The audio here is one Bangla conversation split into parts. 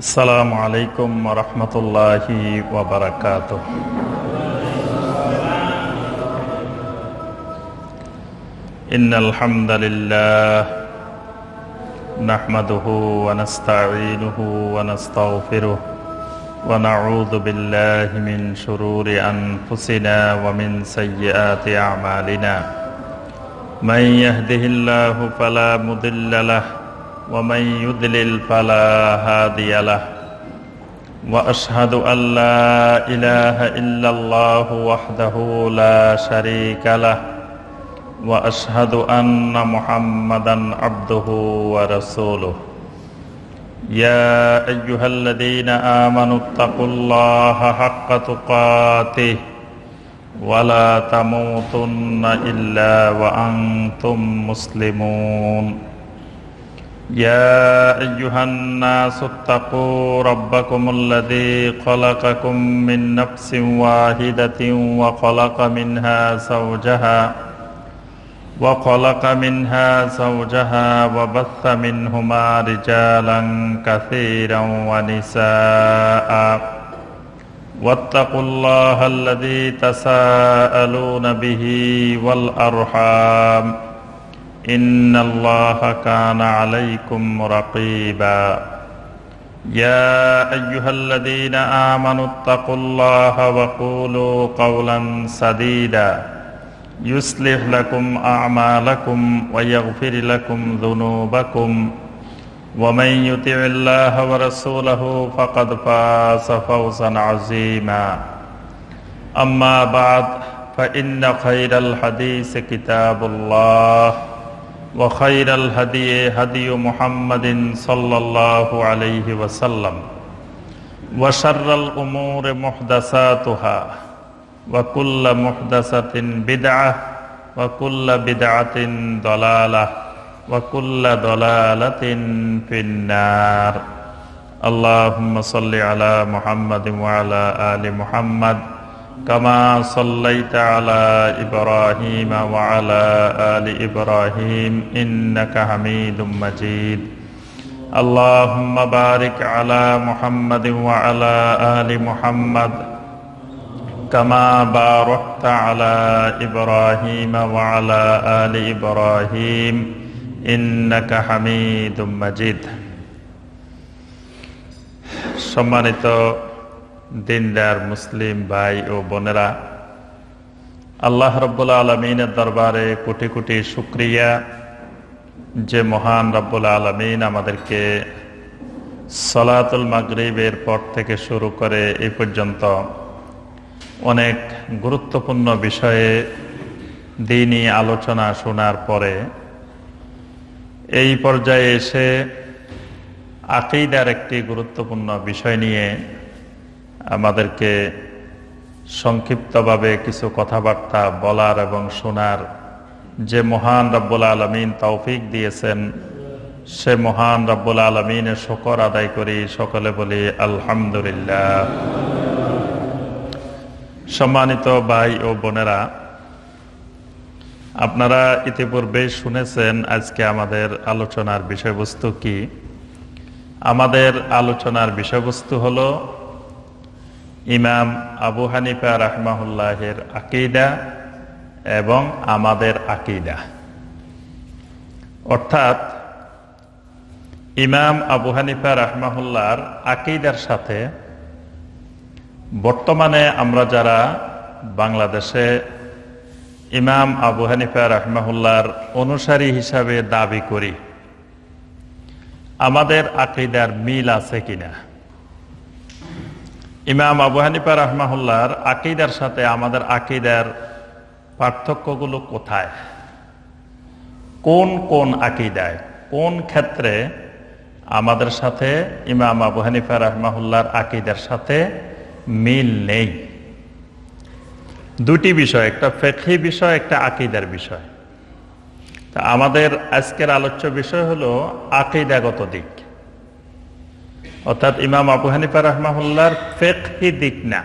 আসসালামু আলাইকুম ওয়া রাহমাতুল্লাহি ওয়া বারাকাতুহু। ইন্নাল হামদালিল্লাহ নাহমাদুহু ওয়া নাস্তাঈনুহু ওয়া নাস্তাগফিরুহু ওয়া নাউযু বিল্লাহি মিন শুরুরি আনফুসিনা ওয়া মিন সাইয়্যাতি আ'মালিনা। মান ইয়াহদিহিল্লাহু ফালা মুদিল্লা লাহু ومن يضلل فلا هادي له وأشهد أن لا إله إلا الله وحده لا شريك له وأشهد أن محمدا عبده ورسوله يا أيها الذين آمنوا اتقوا الله حق تقاته ولا تموتن إلا وأنتم مسلمون يا أيها الناس اتقوا ربكم الذي خلقكم من نفس واحدة وخلق منها زوجها وبث منهما رجالا كثيرا ونساء واتقوا الله الذي تساءلون به والأرحام إن الله كان عليكم رقيبا يا أيها الذين آمنوا اتقوا الله وقولوا قولا سديدا يصلح لكم أعمالكم ويغفر لكم ذنوبكم ومن يطع الله ورسوله فقد فاز فوزا عظيما أما بعد فإن خير الحديث كتاب الله وخير الهدي هدي محمد صلى الله عليه وسلم وشر الأمور محدثاتها وكل محدثة بدعة وكل بدعة ضلالة وكل ضلالة في النار اللهم صل على محمد وعلى آل محمد كما صليت على إبراهيم وعلى آل إبراهيم إنك حميد مجيد اللهم بارك على محمد وعلى آل محمد كما باركت على إبراهيم وعلى آل إبراهيم إنك حميد مجيد সম্মানিত দিনদার মুসলিম ভাই ও বোনেরা, আল্লাহ রাব্বুল আলামিনের দরবারে কোটি কোটি শুকরিয়া যে মহান রাব্বুল আলামিন আমাদেরকে সালাতুল মাগরিবের পর থেকে শুরু করে এই পর্যন্ত অনেক গুরুত্বপূর্ণ বিষয়ে দ্বীনি আলোচনা শোনার পরে এই পর্যায়ে এসে আকীদার একটি গুরুত্বপূর্ণ বিষয় নিয়ে আমাদেরকে সংক্ষিপ্তভাবে কিছু কথাবার্তা বলার এবং শোনার যে মহান রব্বুল আলামিন তৌফিক দিয়েছেন, সে মহান রব্বুল আলামিনের শুকর আদায় করি, সকলে বলি আলহামদুলিল্লাহ। সম্মানিত ভাই ও বোনেরা, আপনারা ইতিপূর্বে শুনেছেন আজকে আমাদের আলোচনার বিষয়বস্তু কি। আমাদের আলোচনার বিষয়বস্তু হলো ইমাম আবু হানিফা রাহমাহুল্লাহের আকীদা এবং আমাদের আকীদা। অর্থাৎ ইমাম আবু হানিফা রাহমাহুল্লাহর আকীদার সাথে বর্তমানে আমরা যারা বাংলাদেশে ইমাম আবু হানিফা রাহমাহুল্লাহর অনুসারী হিসাবে দাবি করি, আমাদের আকীদার মিল আছে কিনা। ইমাম আবু হানিফা রাহমাহুল্লাহর আকীদার সাথে আমাদের আকীদার পার্থক্যগুলো কোথায়, কোন কোন আকীদায়, কোন ক্ষেত্রে আমাদের সাথে ইমাম আবু হানিফা রাহমাহুল্লাহর আকীদার সাথে মিল নেই। দুটি বিষয়, একটা ফিকহি বিষয়, একটা আকীদার বিষয়। তা আমাদের আজকের আলোচ্য বিষয় হলো আকীদাগত দিক, অর্থাৎ ইমাম আবু হানিফা রাহমাহুল্লাহর ফিকহি দিক না,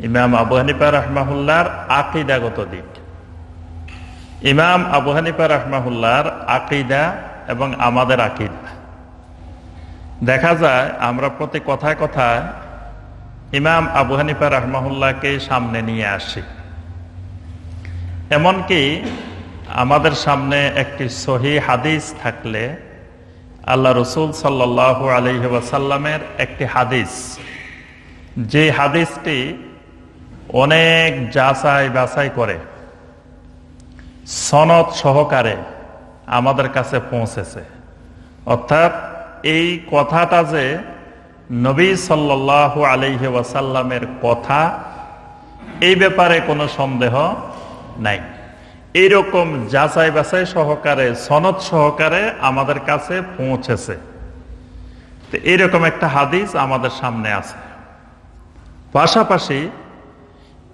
ইমাম আবু হানিফা রাহমাহুল্লাহর আকীদাগত দিক। ইমাম আবু হানিফা রাহমাহুল্লাহর আকীদা এবং আমাদের আকীদা দেখা যায় আমরা প্রতি কথায় কথায় ইমাম আবু হানিফা রাহমাহুল্লাহকে সামনে নিয়ে আসি। এমনকি আমাদের সামনে একটি সহিহ হাদিস থাকলে আল্লাহ রসুল সাল্লাল্লাহু আলাইহি ওয়াসাল্লামের একটি হাদিস, যে হাদিসটি অনেক যাচাই বাছাই করে সনদ সহকারে আমাদের কাছে পৌঁছেছে, অর্থাৎ এই কথাটা যে নবী সাল্লাল্লাহু আলাইহি ওয়াসাল্লামের কথা, এই ব্যাপারে কোনো সন্দেহ নাই। এইরকম যাচাই বাছাই সহকারে সনদ সহকারে আমাদের কাছে পৌঁছেছে। তো এইরকম একটা হাদিস আমাদের সামনে আছে। পাশাপাশি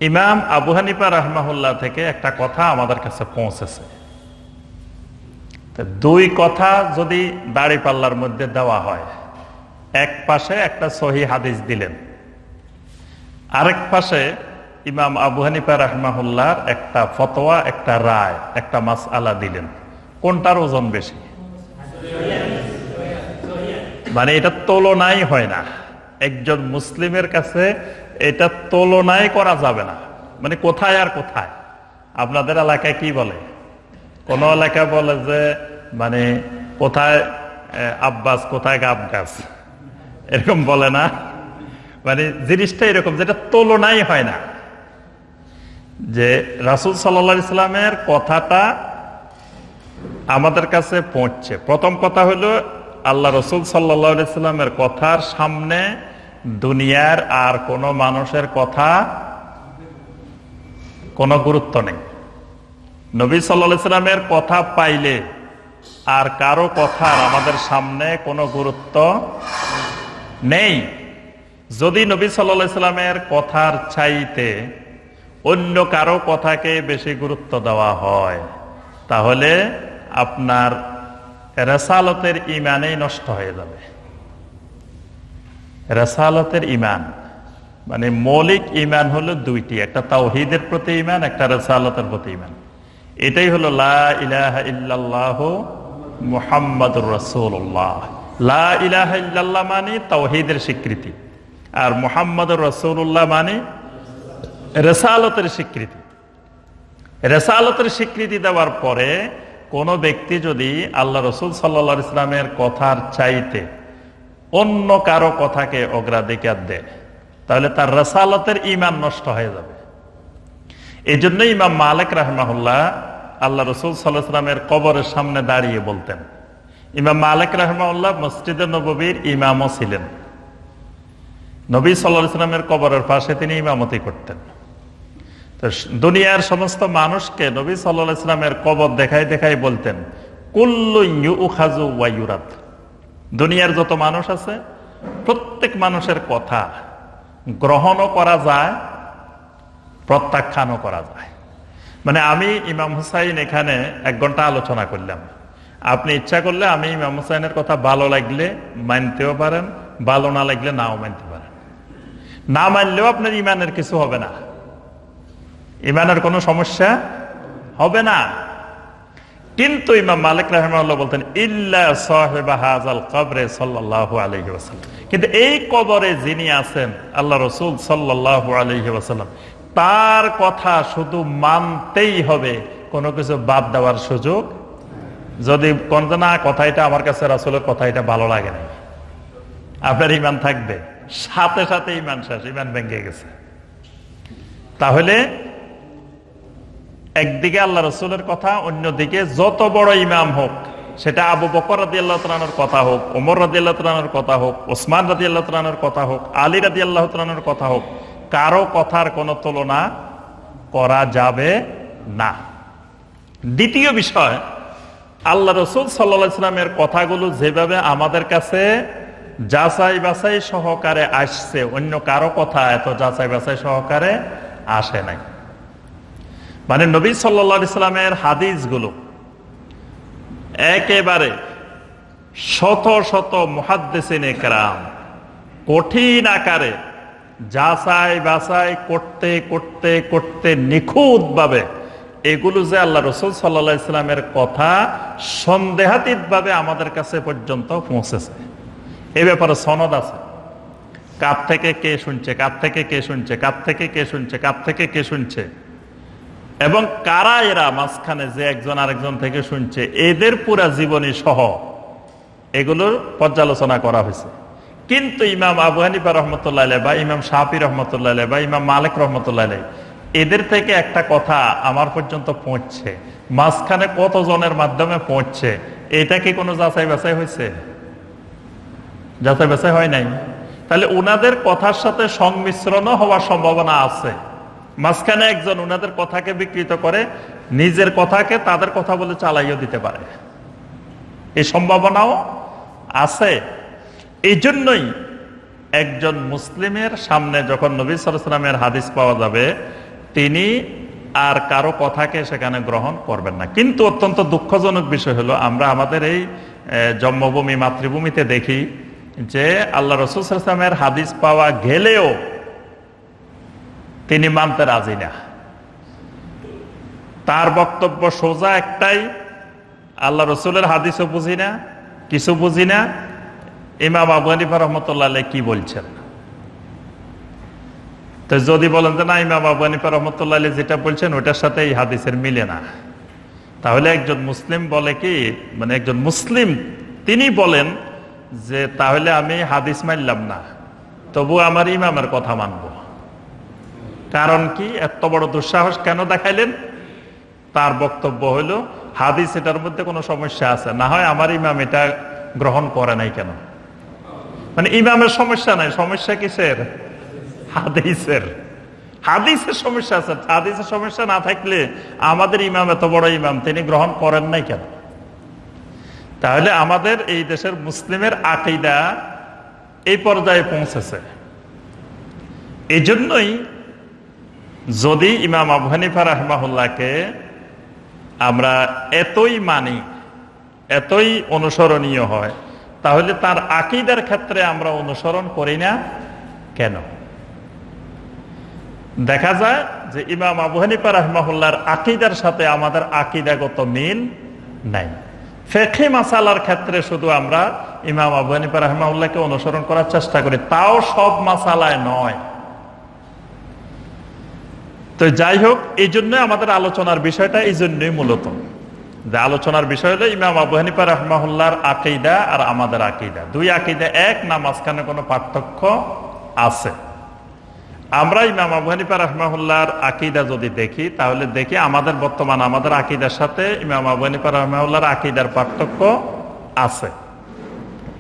ইমাম আবু হানিফা রাহমাহুল্লাহ থেকে একটা কথা আমাদের কাছে পৌঁছেছে। দুই কথা যদি দাঁড়িপাল্লার মধ্যে দেওয়া হয়, এক পাশে একটা সহিহ হাদিস দিলেন, আরেক পাশে ইমাম আবু হানিফা রাহমাহুল্লাহর একটা ফতোয়া, একটা রায়, একটা মাসআলা দিলেন, কোনটার ওজন বেশি? মানে এটা তুলনাই হয় না। একজন মুসলিমের কাছে এটা তুলনাই করা যাবে না। মানে কোথায় আর কোথায়? আপনাদের এলাকায় কি বলে? কোন এলাকা বলে যে মানে কোথায় আব্বাস, কোথায় গাব গাছ, এরকম বলে না? মানে জিনিসটা এরকম, যেটা তুলনাই হয় না। যে রাসূল সাল্লাল্লাহু আলাইহি সাল্লামের কথাটা আমাদের কাছে পৌঁছছে। প্রথম কথা হলো আল্লাহ রসুল সাল্লাল্লাহু আলাইহি সাল্লামের কথার সামনে দুনিয়ার আর কোন মানুষের কথা কোনো গুরুত্ব নেই। নবী সাল্লাল্লাহু আলাইহি সাল্লামের কথা পাইলে আর কারো কথার আমাদের সামনে কোনো গুরুত্ব নেই। যদি নবী সাল্লাল্লাহু আলাইহি সাল্লামের কথার চাইতে অন্য কারো কথাকে বেশি গুরুত্ব দেওয়া হয়, তাহলে আপনার রিসালাতের ঈমানই নষ্ট হয়ে যাবে। রিসালাতের ঈমান মানে মৌলিক ঈমান হলো দুইটি, একটা তাওহীদের প্রতি ঈমান, একটা রিসালাতের প্রতি ঈমান। এটাই হলো লা ইলাহা ইল্লাল্লাহু মুহাম্মাদুর রাসূলুল্লাহ। লা ইলাহা ইল্লাল্লাহ মানে তাওহীদের স্বীকৃতি, আর মুহাম্মাদুর রাসূলুল্লাহ মানে রিসালাতের স্বীকৃতি। রিসালাতের স্বীকৃতি দেওয়ার পরে কোন ব্যক্তি যদি আল্লাহ রসুল সাল্লাল্লাহু আলাইহি সাল্লামের কথার চাইতে অন্য কারো কথাকে অগ্রাধিকার দেয়, তাহলে তার রিসালাতের ঈমান নষ্ট হয়ে যাবে। এই জন্য ইমাম মালিক রাহমাহুল্লাহ আল্লাহ রসুল সাল্লাল্লাহু আলাইহি সাল্লামের কবরের সামনে দাঁড়িয়ে বলতেন। ইমাম মালিক রাহমাহুল্লাহ মসজিদে নববীর ইমামও ছিলেন। নবী সাল্লাল্লাহু আলাইহি সাল্লামের কবরের পাশে তিনি ইমামতি করতেন। তো দুনিয়ার সমস্ত মানুষকে নবী সাল্লাল্লাহু আলাইহি সাল্লামের কবর দেখাই দেখাই বলতেন, কুল্লু ইউখাযু ওয়া ইউরাদ। দুনিয়ার যত মানুষ আছে প্রত্যেক মানুষের কথা গ্রহণও করা যায়, প্রত্যাখ্যানও করা যায়। মানে আমি ইমাম হুসাইন এখানে 1 ঘন্টা আলোচনা করলাম, আপনি ইচ্ছা করলে আমি ইমাম হুসাইনের কথা ভালো লাগলে মানতেও পারেন, ভালো না লাগলে নাও মানতে পারেন। না মানলেও আপনার ইমানের কিছু হবে না, ইমানের কোনো সমস্যা হবে না। কিন্তু ইমাম মালিক রাহিমাহুল্লাহ বলতেন ইল্লা সাহিবা হাযাল কবরে সাল্লাল্লাহু আলাইহি ওয়াসাল্লাম, কিন্তু এই কবরে যিনি আছেন আল্লাহ রাসূল সাল্লাল্লাহু আলাইহি ওয়াসাল্লাম, তার কথা শুধু মানতেই হবে, কোনো কিছু বাদ দেওয়ার সুযোগ। যদি কোন না কথাটা আমার কাছে রাসূলের কথা এটা ভালো লাগে না, আপনার ঈমান থাকবে, সাথে সাথে ঈমান শেষ, ঈমান ভেঙে গেছে। তাহলে একদিকে আল্লাহ রসুলের কথা, অন্যদিকে যত বড় ইমাম হোক, সেটা আবু বকর রাদিয়াল্লাহু তাআলা আনহুর কথা হোক, ওমর রাদিয়াল্লাহু তাআলা আনহুর কথা হোক, ওসমান রাদিয়াল্লাহু তাআলা আনহুর কথা হোক, আলী রাদিয়াল্লাহু তাআলা আনহুর কথা হোক, কারো কথার কোনো তুলনা করা যাবে না। দ্বিতীয় বিষয়, আল্লাহ রসুল সাল্লাল্লাহু আলাইহি সাল্লামের কথাগুলো যেভাবে আমাদের কাছে যাচাই বাছাই সহকারে আসছে, অন্য কারো কথা এত যাচাই বাছাই সহকারে আসে নাই। মানে নবী সাল্লাল্লাহু আলাইহি সাল্লামের হাদিসগুলো একেবারে শত শত মুহাদ্দিসিনে কেরাম কঠিন আকারে যাচাই বাছাই করতে করতে করতে নিখুঁতভাবে এগুলো যে আল্লাহ রসুল সাল্লাল্লাহু আলাইহি সাল্লামের কথা সন্দেহাতীতভাবে আমাদের কাছে পর্যন্ত পৌঁছেছে। এই ব্যাপারে সনদ আছে, কার থেকে কে শুনছে, কার থেকে কে শুনছে, কার থেকে কে শুনছে, কার থেকে কে শুনছে, এবং কারা এরা মাঝখানে যে একজন আরেকজন থেকে শুনছে, এদের পুরা জীবনী সহ এগুলোর পর্যালোচনা করা হয়েছে। কিন্তু ইমাম আবু হানিফা রহমতুল্লাহ আলাইহি বা ইমাম শাফি রহমতুল্লাহ আলাইহি বা ইমাম মালিক রহমতুল্লাহ আলাইহি এদের থেকে একটা কথা আমার পর্যন্ত পৌঁছছে, মাঝখানে কতজনের মাধ্যমে পৌঁছছে, এটা কি কোনো যাচাই বাছাই হয়েছে? যাচাই বাছাই হয় নাই। তাহলে উনাদের কথার সাথে সংমিশ্রণও হওয়ার সম্ভাবনা আছে। মাঝখানে একজন উনাদের কথাকে বিকৃত করে নিজের কথাকে তাদের কথা বলে চালাইও দিতে পারে, এই সম্ভাবনাও আছে। এই জন্যই একজন মুসলিমের সামনে যখন নবী সাল্লাল্লাহু আলাইহি ওয়াসাল্লামের হাদিস পাওয়া যাবে, তিনি আর কারো কথাকে সেখানে গ্রহণ করবেন না। কিন্তু অত্যন্ত দুঃখজনক বিষয় হলো, আমরা আমাদের এই জন্মভূমি মাতৃভূমিতে দেখি যে আল্লাহ রাসূল সাল্লাল্লাহু আলাইহি ওয়াসাল্লামের হাদিস পাওয়া গেলেও তিনি মানতে রাজি না। তার বক্তব্য সোজা একটাই, আল্লাহ রসুলের হাদিসও বুঝি না, কিছু বুঝি না, ইমাম আবু হানিফা রহমতুল্লাহ আলাইহি কি বলছেন। তো যদি বলেন যে না, ইমাম আবু হানিফা রহমতুল্লাহ আলাইহি যেটা বলছেন ওটার সাথে এই হাদিসের মিলে না, তাহলে একজন মুসলিম বলে কি, মানে একজন মুসলিম তিনি বলেন যে তাহলে আমি হাদিস মানলাম না, তবু আমার ইমামের কথা মানব। কারণ কি, এত বড় দুঃসাহস কেন দেখাইলেন? তার বক্তব্য হলো হাদিস এটার মধ্যে কোনো সমস্যা আছে, না হয় আমার ইমাম এটা গ্রহণ করে নাই কেন। মানে ইমামের সমস্যা নাই, সমস্যা কিসের? হাদিসের। হাদিসের সমস্যা আছে। হাদিসের সমস্যা না থাকলে আমাদের ইমাম, এত বড় ইমাম, তিনি গ্রহণ করেন নাই কেন? তাহলে আমাদের এই দেশের মুসলিমের আকীদা এই পর্যায়ে পৌঁছেছে। এই জন্যই যদি ইমাম আবু হানিফা রাহিমাহুল্লাহকে আমরা এতই মানি, এতই অনুসরণীয় হয়, তাহলে তার আকীদার ক্ষেত্রে আমরা অনুসরণ করি না কেন? দেখা যায় যে ইমাম আবু হানিফা রাহিমাহুল্লাহর আকীদার সাথে আমাদের আকীদাগত মিল নাই। ফিকহি মাসালার ক্ষেত্রে শুধু আমরা ইমাম আবু হানিফা রাহিমাহুল্লাহকে অনুসরণ করার চেষ্টা করি, তাও সব মাসালায় নয়। তো যাই হোক, এই জন্য আমাদের আলোচনার বিষয়টা এই জন্যই মূলত, যে আলোচনার বিষয় হলো ইমাম আবু হানিফা রাহিমাহুল্লাহর আকীদা আর আমাদের আকীদা, দুই আকীদা এক না, মাঝখানে কোনো পার্থক্য আছে। আমরা ইমাম আবু হানিফা রাহিমাহুল্লাহর আকীদা যদি দেখি, তাহলে দেখি আমাদের বর্তমান আমাদের আকীদার সাথে ইমাম আবু হানিফা রাহিমাহুল্লাহর আকীদার পার্থক্য আছে,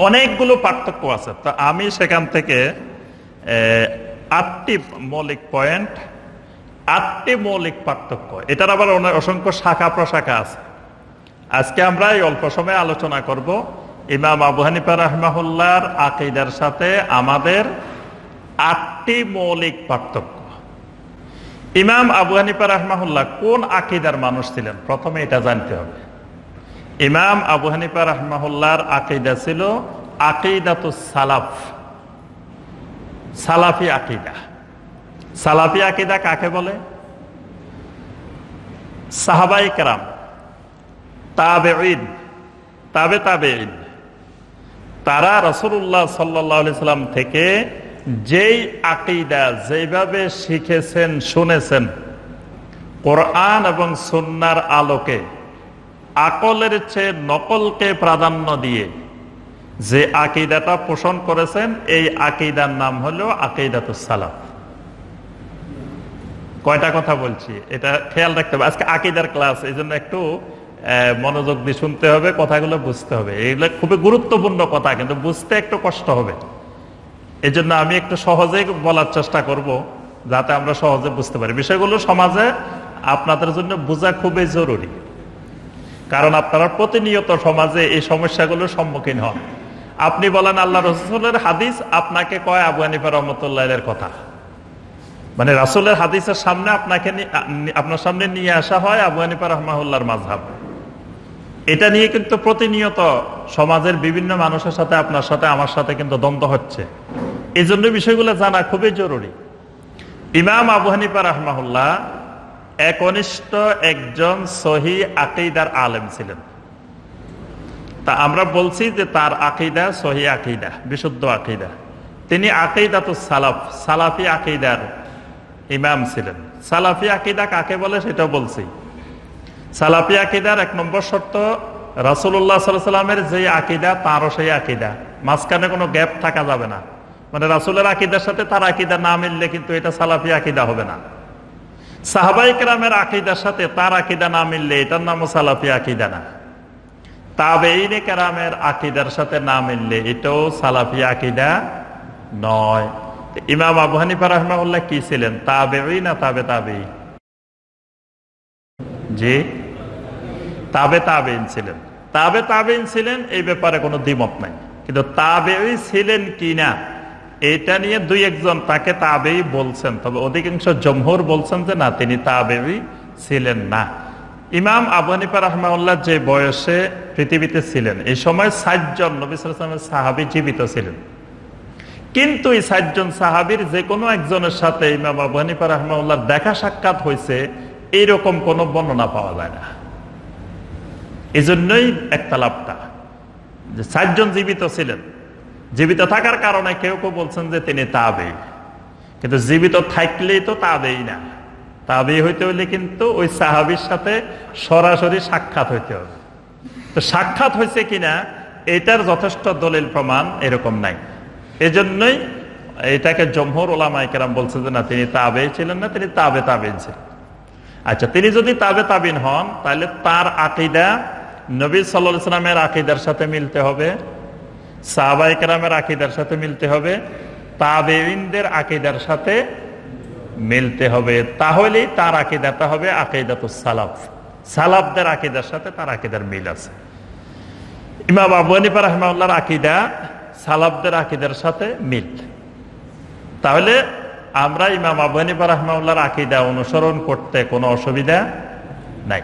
অনেকগুলো পার্থক্য আছে। তো আমি সেখান থেকে 8টি মৌলিক পয়েন্ট, 8টি মৌলিক পার্থক্য, এটার আবার অসংখ্য শাখা প্রশাখা আছে। আজকে আমরা এই অল্প সময়ে আলোচনা করব ইমাম আবু হানিফা রাহিমাহুল্লাহর আকীদার সাথে আমাদের 8টি মৌলিক পার্থক্য। ইমাম আবু হানিফা রাহিমাহুল্লাহ কোন আকীদার মানুষ ছিলেন, প্রথমে এটা জানতে হবে। ইমাম আবু হানিফা রাহিমাহুল্লাহর আকীদা ছিল আকীদাতুস সালাফ, সালাফি আকীদা। সালাফি আকীদা কাকে বলে? সাহাবায়ে কেরাম, তাবেঈন, তাবেঈন, তারা রাসূলুল্লাহ সাল্লাল্লাহু আলাইহি সাল্লাম থেকে যেই আকীদা যেভাবে শিখেছেন, শুনেছেন, কোরআন এবং সুন্নাহর আলোকে আকলের চেয়ে নকলকে প্রাধান্য দিয়ে যে আকীদাটা পোষণ করেছেন, এই আকীদার নাম হলো আকীদাতুস সালাফ। কয়টা কথা বলছি এটা খেয়াল রাখতে হবে। আজকে আকীদার ক্লাস, এই জন্য একটু মনোযোগ দিয়ে শুনতে হবে, কথাগুলো বুঝতে হবে। এগুলো খুবই গুরুত্বপূর্ণ কথা, কিন্তু বুঝতে একটু কষ্ট হবে। এই জন্য আমি একটু সহজে বলার চেষ্টা করব, যাতে আমরা সহজে বুঝতে পারি বিষয়গুলো। সমাজে আপনাদের জন্য বোঝা খুবই জরুরি, কারণ আপনারা প্রতিনিয়ত সমাজে এই সমস্যাগুলোর সম্মুখীন হন। আপনি বলেন আল্লাহ রাসূলের হাদিস, আপনাকে কয় আবু হানিফা রাহমাতুল্লাহির কথা, মানে রাসূলের হাদিসের সামনে আপনার সামনে নিয়ে আসা হয় আবু হানিফা রাহিমাহুল্লাহর মাযহাব। এটা নিয়ে কিন্তু প্রতিনিয়ত সমাজের বিভিন্ন মানুষের সাথে, আপনার সাথে, আমার সাথে কিন্তু দ্বন্দ্ব হচ্ছে। এই জন্য বিষয়গুলো জানা খুবই জরুরি। ইমাম আবু হানিফা রাহিমাহুল্লাহ একনিষ্ঠ একজন সহিহ আকীদার আলেম ছিলেন। তা আমরা বলছি যে তার আকীদা সহিহ আকীদা, বিশুদ্ধ আকীদা। তিনি আকীদাতুস সালাফ, সালাফি আকীদার ইমাম ছিলেন। সালাফি আকীদা কাকে বলে সেটাও বলছি। সালাফি আকীদার 1 নম্বর শর্ত রাসূলুল্লাহ সাল্লাল্লাহু আলাইহি ওয়াসাল্লামের যে আকীদা তারও সেই আকীদা, মাঝখানে কোনো গ্যাপ থাকা যাবে না। মানে রাসূলের আকীদার সাথে তার আকীদা না মিললে কিন্তু এটা সালাফি আকীদা হবে না। সাহাবায়ে কেরামের আকীদার সাথে তার আকীদা না মিললে এটার নামও সালাফি আকীদা না। তাবেঈনে কেরামের আকীদার সাথে না মিললে এটাও সালাফি আকীদা নয়। ইমাম আবু হানিফা রাহিমাহুল্লাহ কি ছিলেন, তাবেঈ না তাবেঈ? জি, তাবেঈন ছিলেন। তাবেঈন ছিলেন, এই ব্যাপারে কোনো দ্বিমত নাই। কিন্তু তাবেঈ ছিলেন কিনা এটা নিয়ে 2-1 জন তাকে তাবেঈ বলছেন, তবে অধিকাংশ জমহুর বলছেন যে না, তিনি তাবেঈ ছিলেন না। ইমাম আবু হানিফা রাহিমাহুল্লাহ যে বয়সে পৃথিবীতে ছিলেন এই সময় 60 জন নবী সাল্লাল্লাহু আলাইহি ওয়াসাল্লামের সাহাবী জীবিত ছিলেন। কিন্তু এই 60 জন সাহাবীর যে কোনো একজনের সাথে ইমাম আবু হানিফা রাহিমাহুল্লাহর দেখা সাক্ষাৎ হয়েছে এইরকম কোনো বর্ণনা পাওয়া যায় না। এই জন্যই একতলাপটা যে 60 জন জীবিত ছিলেন। জীবিত থাকার কারণে কেউ কেউ বলছেন যে তিনি তাবেঈ, কিন্তু জীবিত থাকলেই তো তাবেঈ না। তাবেঈ হইতে হলে কিন্তু ওই সাহাবীর সাথে সরাসরি সাক্ষাৎ হইতে হবে। তো সাক্ষাৎ হয়েছে কিনা এটার যথেষ্ট দলিল প্রমাণ এরকম নাই। এজন্যই এটাকে জমহুর উলামায়ে কেরাম বলছে যে না, তিনি তাবেঈ ছিলেন না, তিনি তাবেঈন ছিলেন। আচ্ছা, তিনি যদি তাবেঈন হন তাহলে তার আকীদা নবী সাল্লাল্লাহু আলাইহি ওয়াসাল্লামের আকীদার সাথে মিলতে হবে, সাহাবায়ে কেরামের আকীদার সাথে মিলতে হবে, তাবেঈনদের আকীদার সাথে মিলতে হবে। তাহলেই তার আকীদাটা হবে আকীদাতুস সালাফ। সালাফদের আকীদার সাথে তার আকীদার মিল আছে। ইমাম আবু হানিফা রাহিমাহুল্লাহর আকীদা সালাফদের আকীদার সাথে মিল। তাহলে আমরা ইমাম আবু হানিফা রাহিমাহুল্লাহর আকীদা অনুসরণ করতে কোনো অসুবিধা নাই।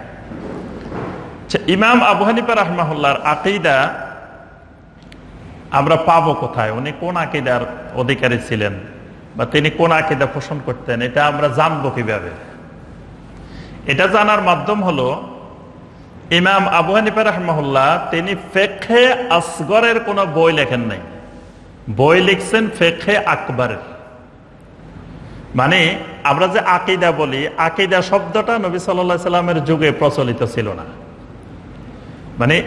ইমাম আবু হানিফা রাহিমাহুল্লাহর আকীদা আমরা পাবো কোথায়, উনি কোন আকীদার অধিকারী ছিলেন বা তিনি কোন আকীদা পোষণ করতেন, এটা আমরা জানবো কিভাবে? এটা জানার মাধ্যম হলো ইমাম আবু হানিফা রাহিমাহুল্লাহ তিনি ফিকহে আসগরের কোনো বই লেখেন নাই, বই লিখছেন ফিকহে আকবরের। মানে আমরা যে আকীদা বলি, আকীদা শব্দটা নবী সাল্লাল্লাহু আলাইহি সাল্লামের যুগে প্রচলিত ছিল না। মানে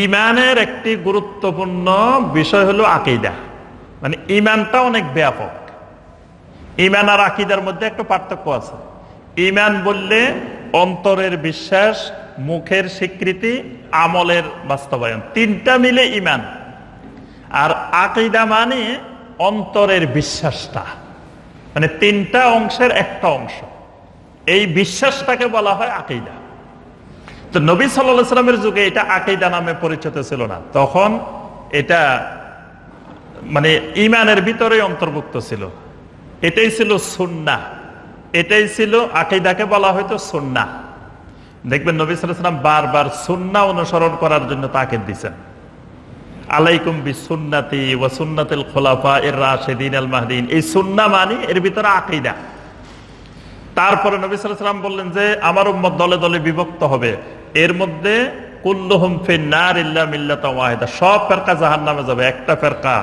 ঈমানের একটি গুরুত্বপূর্ণ বিষয় হলো আকীদা। মানে ঈমানটা অনেক ব্যাপক। ঈমান আর আকীদার মধ্যে একটা পার্থক্য আছে। ঈমান বললে অন্তরের বিশ্বাস, মুখের স্বীকৃতি, আমলের বাস্তবায়ন, 3টা মিলে ঈমান। আর আকীদা মানে অন্তরের বিশ্বাসটা, মানে 3টা অংশের একটা অংশ। এই বিশ্বাসটাকে বলা হয় আকীদা। তো নবী সাল্লাল্লাহু আলাইহি সাল্লামের যুগে এটা আকীদা নামে পরিচিত ছিল না। তখন এটা মানে ঈমানের ভিতরেই অন্তর্ভুক্ত ছিল। এটাই ছিল সুন্নাহ, এটাই ছিল আকীদাকে বলা হয়তো সুন্নাহ। দেখবেন নবী সাল্লাল্লাহু আলাইহি সাল্লাম বারবার সুন্নাহ অনুসরণ করার জন্য তাকিদ দিয়েছেন। আলাইকুম বিসুন্নতি ওয়া সুন্নাতিল খুলাফায়ে রাশিদিন আল মাহদিন। এই সুন্নাহ মানে এর ভিতরে আকীদা। তারপরে নবী সাল্লাল্লাহু আলাইহি সাল্লাম বললেন যে আমার উম্মত দলে দলে বিভক্ত হবে, এর মধ্যে কুল্লুহুম ফিন-নার ইল্লা মিল্লাতা ওয়াহিদা, সব ফেরকা জাহান্নামে যাবে, একটা ফেরকা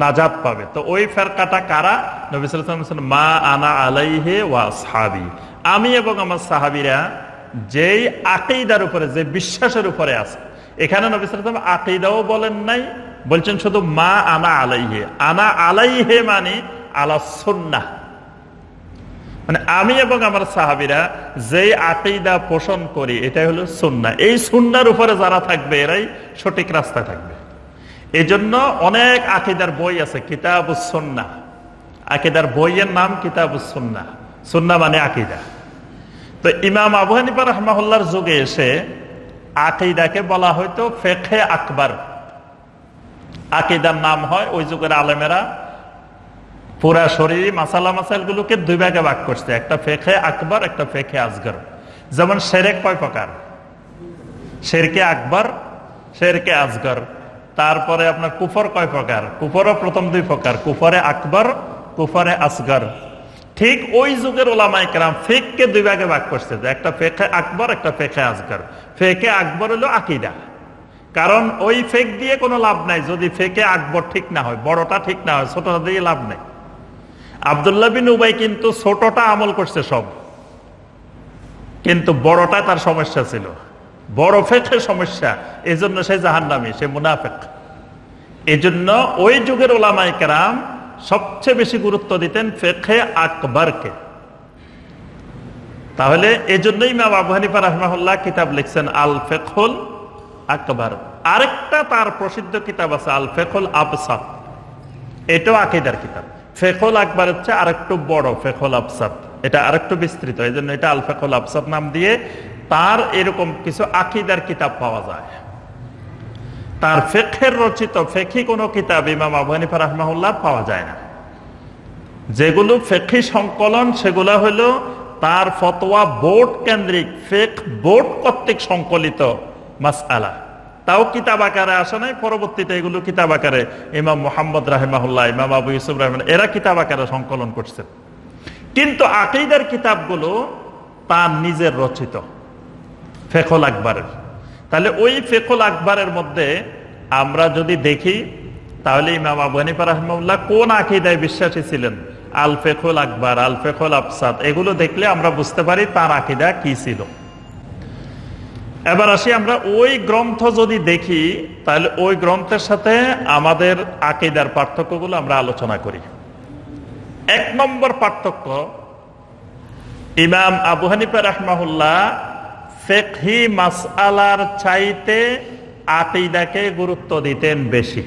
নাজাত পাবে। তো ওই ফেরকাটা কারা? নবী সাল্লাল্লাহু আলাইহি ওয়াসাল্লাম মা আনা আলাইহি ওয়া আসহাবি, আমি এবং আমার সাহাবীরা যেই আকীদার উপরে, যে বিশ্বাসের উপরে আছে। এখানে নবী সাল্লাল্লাহু আলাইহি ওয়াসাল্লাম আকীদাও বলেন নাই, বলছেন শুধু মা আনা আলাইহি। আনা আলাইহি মানে আলা সুন্নাহ, মানে আমি এবং আমার সাহাবীরা যেই আকীদা পোষণ করি এটাই হলো সুন্নাহ। এই সুন্নাহর উপরে যারা থাকবে এরাই সঠিক রাস্তায় থাকবে। এই জন্য অনেক আকীদার বই আছে, কিতাবুস সুন্নাহ। আকীদার বইয়ের নাম কিতাবুস সুন্নাহ। সুন্নাহ মানে আকীদা। তো ইমাম আবু হানিফা রাহিমাহুল্লাহর যুগে এসে আকীদাকে বলা হয়তো ফিকহে আকবর। আকীদার নাম হয় ওই যুগের আলেমেরা পুরা শরীরি মাসাইলগুলোকে 2 ভাগে ভাগ করছে, একটা ফিকহে আকবর, একটা ফিকহে আসগর। যেমন শিরক কয় প্রকার? শিরকে আকবর, শিরকে আসগর। তারপরে আপনার কুফর কয় প্রকার? কুফরও প্রথম 2 প্রকার, কুফরে আকবর, কুফরে আসগর। ঠিক ওই যুগের উলামায়ে কেরাম ফিককে 2 ভাগে ভাগ করছে, যে একটা ফিকহে আকবর, একটা ফিকহে আসগর। ফিকহে আকবর হলো আকীদা, কারণ ওই ফেক দিয়ে কোনো লাভ নাই যদি ফেকে আকবর ঠিক না হয়, বড়টা ঠিক না হয়, ছোটটা দিয়ে লাভ নেই। আব্দুল্লাহ বিন উবাই কিন্তু ছোটটা আমল করছে সব, কিন্তু বড়টা তার সমস্যা ছিল, বড় ফেকের সমস্যা, এই জন্য সে জাহান্নামী, সে মুনাফিক। এই জন্য ওই যুগের উলামায়ে কেরাম সবচেয়ে বেশি গুরুত্ব দিতেন ফেকে আকবরকে। তাহলে এই জন্যই ইমাম আবু হানিফা রাহিমাহুল্লাহ কিতাব লিখছেন আল ফিকহুল আকবর। আরেকটা তার প্রসিদ্ধ কিতাব আছে আল ফিকহুল আবসাত, এটাও আকীদার কিতাব। ফিকহুল আকবর হচ্ছে আরেকটু বড়, ফিকহুল আবসাত এটা আরেকটু বিস্তৃত, এই জন্য এটা আল ফিকহুল আবসাত নাম দিয়ে। তার এরকম কিছু আকীদার কিতাব পাওয়া যায়। তার ফিকহের রচিত ফিকহি কোনো কিতাব ইমাম আবু হানিফা রাহিমাহুল্লাহ পাওয়া যায় না। যেগুলো ফিকহি সংকলন সেগুলো হলো তার ফতোয়া বোর্ড কেন্দ্রিক, ফিকহ বোর্ড কর্তৃক সংকলিত মাসআলা। তাও কিতাব আকারে আসে নাই, পরবর্তীতে এগুলো কিতাব আকারে ইমাম মুহাম্মদ রাহিমাহুল্লাহ, ইমাম আবু ইউসুফ রাহিমাহুল্লাহ এরা কিতাব আকারে সংকলন করছেন। কিন্তু আকীদার কিতাবগুলো তার নিজের রচিত ফিকহুল আকবরের। তাহলে ওই ফিকহুল আকবরের মধ্যে আমরা যদি দেখি তাহলে ইমাম আবু হানিফা রাহিমাহুল্লাহ কোন আকীদায় বিশ্বাসী ছিলেন, আল ফিকহুল আকবর, আল ফিকহুল আবসাত, এগুলো দেখলে আমরা বুঝতে পারি তার আকীদা কি ছিল। এবার আসি আমরা ওই গ্রন্থ যদি দেখি তাহলে ওই গ্রন্থের সাথে আমাদের আকীদার পার্থক্যগুলো আমরা আলোচনা করি। 1 নম্বর পার্থক্য, ইমাম আবু হানিফা রাহিমাহুল্লাহ ফিকহি মাসআলার চাইতে আকীদাকে গুরুত্ব দিতেন বেশি,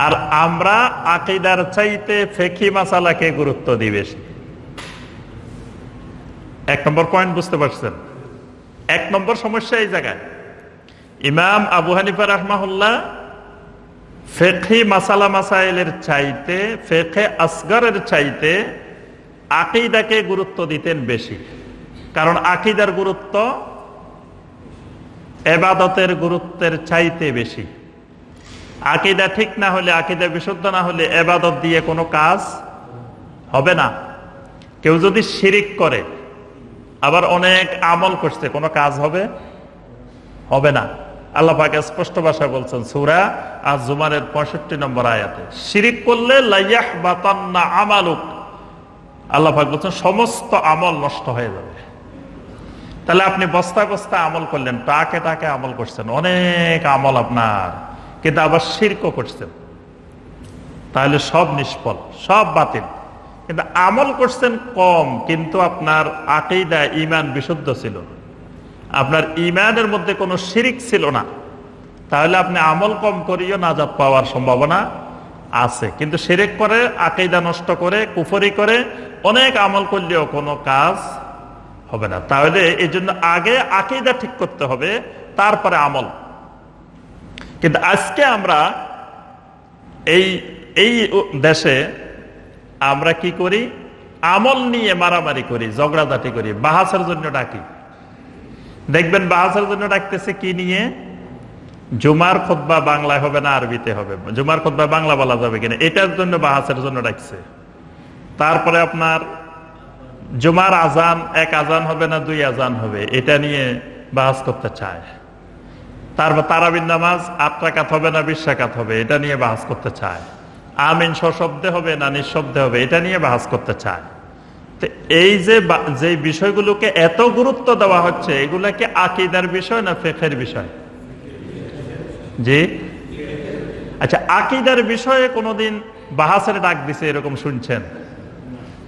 আর আমরা আকীদার চাইতে ফিকহি মাসআলাকে গুরুত্ব দিই বেশি। 1 নম্বর পয়েন্ট বুঝতে পারছেন? 1 নম্বর সমস্যা এই জায়গায়, ইমাম আবু হানিফা রাহিমাহুল্লাহ ফিকহি মাসালা মাসাইলের চাইতে, ফিকহে আসগরের চাইতে আকীদাকে গুরুত্ব দিতেন বেশি। কারণ আকীদার গুরুত্ব ইবাদতের গুরুত্বের চাইতে বেশি। আকীদা ঠিক না হলে, আকীদা বিশুদ্ধ না হলে ইবাদত দিয়ে কোনো কাজ হবে না। কেউ যদি শিরিক করে আবার অনেক আমল করছে, কোনো কাজ হবে না। আল্লাহ পাক স্পষ্ট ভাষায় বলছেন সূরা আজ-জুমারের 65 নম্বর আয়াতে, শিরিক করলে লাইয়াহবাতান্না আমালুক, আল্লাহ পাক বলছেন সমস্ত আমল নষ্ট হয়ে যাবে। তাহলে আপনি বস্তায় বস্তায় আমল করলেন, টাকে টাকে আমল করছেন, অনেক আমল আপনার, কিন্তু আবার শিরকও করছেন, তাহলে সব নিষ্ফল, সব বাতিল। কিন্তু আমল করছেন কম, কিন্তু আপনার আকীদা ঈমান বিশুদ্ধ ছিল, আপনার ঈমানের মধ্যে কোনো শিরিক ছিল না, তাহলে আপনি আমল কম করিও নাজাত পাওয়ার সম্ভাবনা আছে। কিন্তু শিরিক করে, আকীদা নষ্ট করে, কুফরি করে অনেক আমল করলেও কোনো কাজ হবে না। তাহলে এই জন্য আগে আকীদা ঠিক করতে হবে, তারপরে আমল। কিন্তু আজকে আমরা এই দেশে আমরা কি করি, আমল নিয়ে মারামারি করি, ঝগড়াঝাটি করি, বাহাসের জন্য ডাকি। দেখবেন বাহাসের জন্য ডাকতেছে কি নিয়ে, জুমার খুতবা বাংলায় হবে না আরবিতে হবে, জুমার খুতবা বাংলা বলা যাবে কিনা, এটার জন্য বাহাসের জন্য ডাকছে। তারপরে আপনার জুমার আজান, 1 আজান হবে না 2 আজান হবে, এটা নিয়ে বাহাস করতে চায়। তারপর তারাবির নামাজ 8 রাকাত হবে না 20 রাকাত হবে, এটা নিয়ে বাহাস করতে চায়। আমিন সশব্দে হবে না নিঃশব্দে হবে, এটা নিয়ে বাহাস করতে চায়। তো এই যে বিষয়গুলোকে এত গুরুত্ব দেওয়া হচ্ছে, এগুলা কি আকীদার বিষয় না ফিকহের বিষয়? জি, আচ্ছা, আকীদার বিষয়ে কোনোদিন বাহাসের ডাক দিছে এরকম শুনছেন?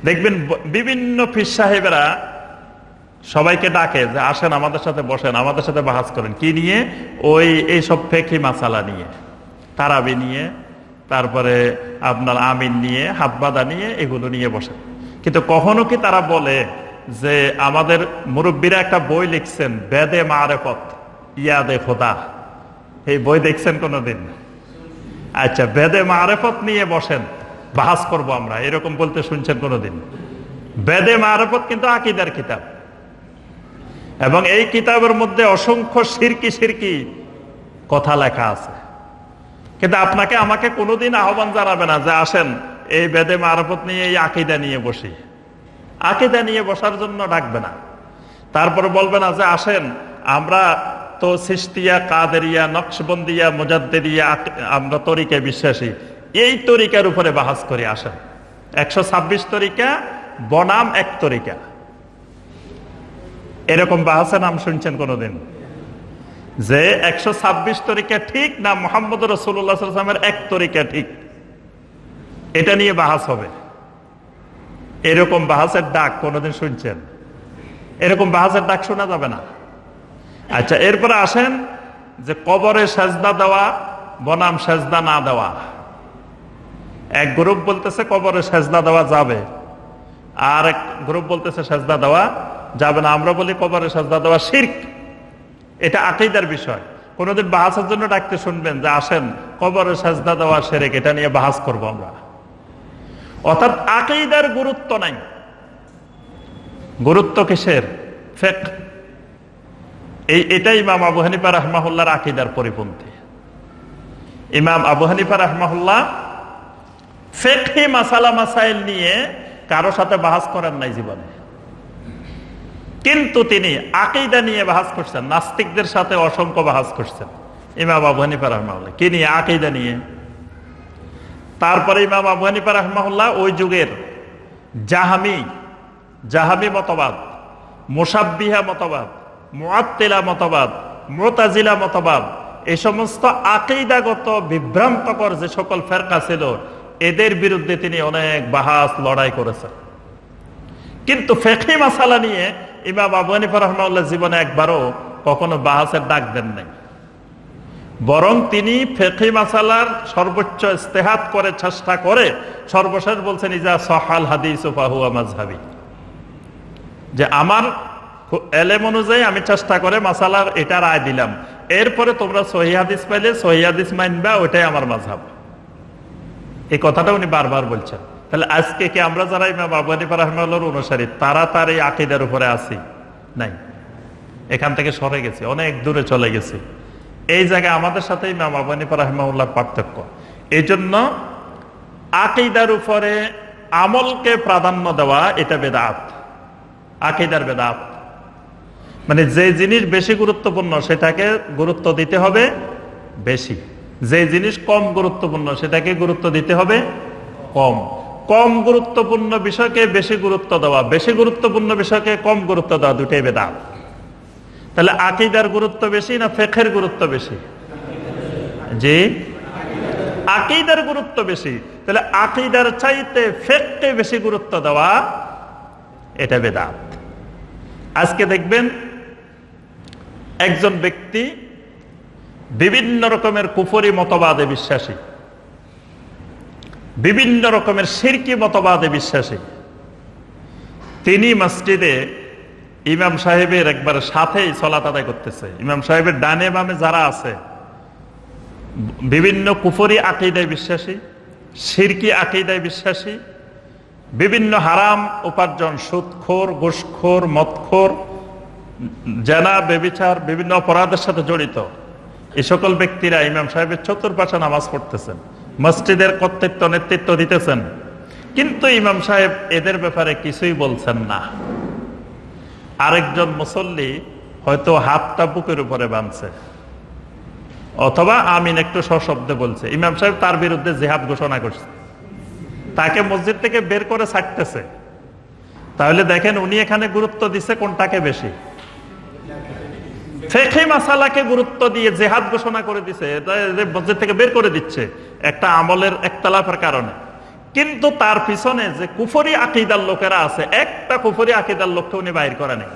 দেখবেন বিভিন্ন পীর সাহেবেরা সবাইকে ডাকে যে আসেন আমাদের সাথে বসেন, আমাদের সাথে বাহাস করেন, কি নিয়ে? এইসব ফিকহি মাসালা নিয়ে, তারাবি নিয়ে, তারপরে আপনার আমিন নিয়ে, হাত বাঁধা নিয়ে, এগুলো নিয়ে বসেন। কিন্তু কখনো কি তারা বলে যে আমাদের মুরব্বীরা একটা বই লিখছেন বেদে মারেফত ইয়াদে খোদা, এই বই দেখছেন কোনোদিন? আচ্ছা, বেদে মারেফত নিয়ে বসেন, বাহাস করব আমরা, এরকম বলতে শুনছেন কোনোদিন? বেদে মারেফত কিন্তু আকীদার কিতাব, এবং এই কিতাবের মধ্যে অসংখ্য শিরকি কথা লেখা আছে। কিন্তু আপনাকে আমাকে কোনোদিন আহ্বান জানাবে না যে আসেন এই বেদে মারফত নিয়ে, এই আকীদা নিয়ে বসি। আকীদা নিয়ে বসার জন্য ডাকবে না। তারপরে বলবে না যে আসেন আমরা তো সিস্তিয়া, কাদেরিয়া, নকশবন্দিয়া, মুজাদ্দিদিয়া আমরা তরিকায় বিশ্বাসী, এই তরিকার উপরে বাহাস করে আসেন। 126 তরিকা বনাম এক তরিকা, এরকম বাহাসের নাম শুনছেন কোনদিন? যে 126 তরিকা ঠিক না মুহাম্মদ রাসূলুল্লাহ সাল্লাল্লাহু আলাইহি ওয়াসাল্লামের এক তরিকা ঠিক, এটা নিয়ে বাহাস হবে। এরকম বাহাসের ডাক কোনদিন শুনছেন? এরকম বাহাসের ডাক শোনা যাবে না। আচ্ছা, এরপরে আসেন যে কবরে সেজদা দেওয়া বনাম সেজদা না দেওয়া। এক গ্রুপ বলতেছে কবরে সেজদা দেওয়া যাবে, আর এক গ্রুপ বলতেছে সেজদা দেওয়া যাবে না। আমরা বলি কবরে সেজদা দেওয়া শিরক, এটা আকীদার বিষয়। কোনদিন বাহাসের জন্য ডাকতে শুনবেন যে আসেন কবরে সেজদা দেওয়া শিরক, এটা নিয়ে বাহাস করব আমরা। অর্থাৎ আকীদার গুরুত্ব নাই। গুরুত্ব কিসের? ফিকহ। এটাই ইমাম আবু হানিফা রাহমাহুল্লাহর আকীদার পরিপন্থী। ইমাম আবু হানিফা রাহমাহুল্লাহ ফিকহি মাসালা মাসাইল নিয়ে কারো সাথে বাহাস করেন নাই জীবনে, কিন্তু তিনি আকীদা নিয়ে বাহাস করছেন। নাস্তিকদের সাথে অসংখ্য বাহাস করছেন ইমাম আবু হানিফা রাহমাহুল্লাহ। কি নিয়ে? আকীদা নিয়ে। তারপরে ইমাম আবু হানিফা রাহমাহুল্লাহ ওই যুগের জাহামি মতবাদ, মুশাব্বিহা মতবাদ, মুআত্তিলা মতবাদ, মুতাজিলা মতবাদ, এই সমস্ত আকীদাগত বিভ্রান্তকর যে সকল ফেরকা ছিল, এদের বিরুদ্ধে তিনি অনেক বাহাস লড়াই করেছেন। কিন্তু ফিকহি মাসালা নিয়ে ইমাম আবু হানিফা রাহমাহুল্লাহ জীবনে একবারও কখনো বাহাসের ডাক দেন নাই। বরং তিনি ফিকহি মাসালার সর্বোচ্চ ইজতিহাদ করে, চেষ্টা করে সর্বশেষ বলছেন ইজা সাহাল হাদিসু ফাহুয়া মাযহাবি, যে আমার এলেম অনুযায়ী আমি চেষ্টা করে মাসালার এটা রায় দিলাম, এরপরে তোমরা সহিহ হাদিস পাইলে সহিহ হাদিস মানবা, ওইটাই আমার মাযহাব। এই কথাটা উনি বারবার বলছেন। তাহলে আজকে কি আমরা যারা ইমাম আবু হানিফা রাহমাহুল্লাহর অনুসারী, তারা তার এই আকীদার উপরে আছি? নাই, এখান থেকে সরে গেছি, অনেক দূরে চলে গেছি। এই জায়গায় আমাদের সাথে ইমাম আবু হানিফা রাহমাহুল্লাহর পার্থক্য। এই জন্য আকীদার উপরে আমলকে প্রাধান্য দেওয়া এটা বেদাত, আকীদার বেদাত। মানে যে জিনিস বেশি গুরুত্বপূর্ণ সেটাকে গুরুত্ব দিতে হবে বেশি, যে জিনিস কম গুরুত্বপূর্ণ সেটাকে গুরুত্ব দিতে হবে কম। কম গুরুত্বপূর্ণ বিষয়কে বেশি গুরুত্ব দেওয়া, বেশি গুরুত্বপূর্ণ বিষয়কে কম গুরুত্ব দেওয়া, দুটাই বেদাত। তাহলে আকীদার গুরুত্ব বেশি না ফিকহের গুরুত্ব বেশি? জি, আকীদার গুরুত্ব বেশি। তাহলে আকীদার চাইতে ফিকহকে বেশি গুরুত্ব দেওয়া এটা বেদাত। আজকে দেখবেন একজন ব্যক্তি বিভিন্ন রকমের কুফরি মতবাদে বিশ্বাসী, বিভিন্ন রকমের শিরকি মতবাদে বিশ্বাসী, তিনি মসজিদে ইমাম সাহেবের একবার সাথেই সালাত আদায় করতেছে। ইমাম সাহেবের ডানে বামে যারা আছে বিভিন্ন কুফরি আকীদায় বিশ্বাসী, শিরকি আকীদায় বিশ্বাসী, বিভিন্ন হারাম উপার্জন, সুদখোর, ঘুষখোর, মদখোর, জেনা, ব্যভিচার, বিভিন্ন অপরাধের সাথে জড়িত এই সকল ব্যক্তিরা ইমাম সাহেবের চতুর্পাশে নামাজ পড়তেছেন, মসজিদের কর্তৃত্ব নেতৃত্ব দিতেছেন, কিন্তু ইমাম সাহেব এদের ব্যাপারে কিছুই বলছেন না। আরেকজন মুসল্লি হয়তো হাতটা বুকের উপরে বাঁধছে, অথবা আমিন একটু সশব্দে বলছে, ইমাম সাহেব তার বিরুদ্ধে জিহাদ ঘোষণা করছে, তাকে মসজিদ থেকে বের করে ছাড়তেছে। তাহলে দেখেন উনি এখানে গুরুত্ব দিচ্ছে কোনটাকে বেশি? ফিকহি মাসালাকে গুরুত্ব দিয়ে জিহাদ ঘোষণা করে দিচ্ছে, মসজিদ থেকে বের করে দিচ্ছে একটা আমলের ইখতিলাফের কারণে। কিন্তু তার পিছনে যে কুফরি আকীদার লোকেরা আছে, একটা কুফরি আকীদার লোককে উনি বাইর করে নেই,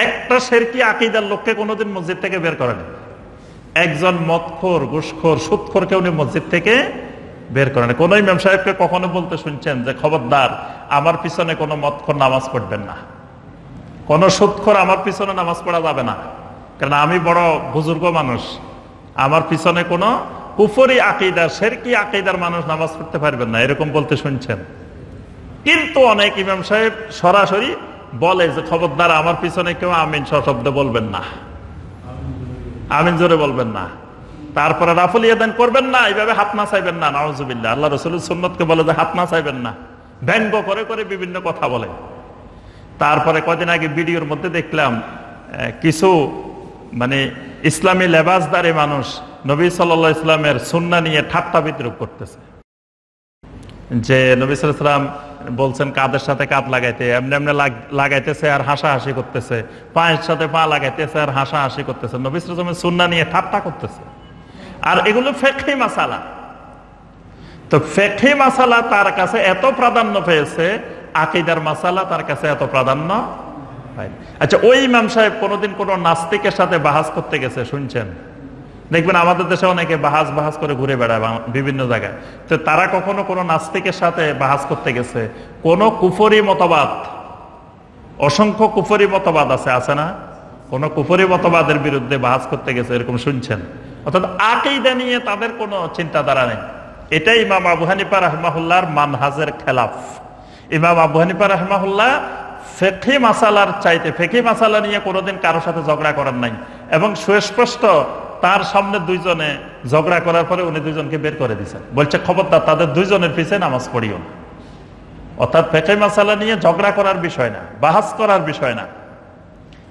একটা শিরকি আকীদার লোককে কোনোদিন মসজিদ থেকে বের করে নেই। একজন মদখোর, ঘুষখোর, সুদখোরকে উনি মসজিদ থেকে বের করে নেই। কোন ইমাম সাহেবকে কখনো বলতে শুনছেন যে খবরদার আমার পিছনে কোনো মদখোর নামাজ পড়বেন না, কোন সুদখোর আমার পিছনে নামাজ পড়া যাবে না, কারণ আমি বড় বুজুর্গ মানুষ, আমার পিছনে কোনো কুফরি আকীদা, শিরকি আকীদার মানুষ নামাজ পড়তে পারবেন না, এরকম বলতে শুনছেন। কিন্তু অনেক ইমাম সাহেব সরাসরি বলে যে খবরদার আমার পিছনে কেউ আমিন সশব্দে বলবেন না, আমিন জোরে বলবেন না, তারপরে রাফুল ইয়াদান করবেন না, এইভাবে হাত না চাইবেন না, নাউজুবিল্লাহ। আল্লাহ রাসূলের সুন্নতকে বলে যে হাত না চাইবেন না, ব্যঙ্গ করে করে বিভিন্ন কথা বলে। তারপরে কদিন আগে ভিডিওর মধ্যে দেখলাম কিছু মানে ইসলামী লেবাসদারী মানুষ নবী সাল্লাল্লাহু আলাইহি ইসলামের সুন্নাহ নিয়ে ঠাট্টা বিদ্রূপ করতেছে, যে নবী সাল্লাল্লাহু আলাইহি সাল্লাম বলছেন কাঁধের সাথে কাঁধ লাগাইতে, এমনি এমনি লাগাইতেছে আর হাসাহাসি করতেছে, পায়ের সাথে পা লাগাইতেছে আর হাসাহাসি করতেছে, নবী সাল্লাল্লাহু আলাইহি ওয়াসাল্লামের সুন্নাহ নিয়ে ঠাট্টা করতেছে। আর এগুলো ফিকহি মাসালা। তো ফিকহি মাসালা তার কাছে এত প্রাধান্য পেয়েছে, আকীদার মাসালা তার কাছে এত প্রাধান্য পায়নি। আচ্ছা, ওই ইমাম সাহেব কোনোদিন কোন নাস্তিকের সাথে বাহাস করতে গেছে শুনছেন? দেখবেন আমাদের দেশে অনেকে বাহাস করে ঘুরে বেড়ায় বিভিন্ন জায়গায়। তো তারা কখনো কোনো নাস্তিকের সাথে বাহাস করতে গেছে? কোন কুফরি মতবাদ, অসংখ্য কুফরি মতবাদ আছে না? কোন কুফরি মতবাদের বিরুদ্ধে বাহাস করতে গেছে এরকম শুনছেন? অর্থাৎ আকীদা নিয়ে তাদের কোনো চিন্তাধারা নেই। এটাই ইমাম আবু হানিফা রাহিমাহুল্লাহর মানহাজের খেলাফ। ইমাম আবু হানিফা রাহিমাহুল্লাহ ফিকহি মাসালার চাইতে ফিকহি মাসালা নিয়ে কোনোদিন কারোর সাথে ঝগড়া করার নাই, এবং সুস্পষ্ট তার সামনে দুইজনে ঝগড়া করার পরে উনি দুইজনকে বের করে দিয়েছেন, বলছে খবরদার তাদের দুইজনের পিছে নামাজ পড়িও না। অর্থাৎ ফিকহি মাসালা নিয়ে ঝগড়া করার বিষয় না, বাহাস করার বিষয় না,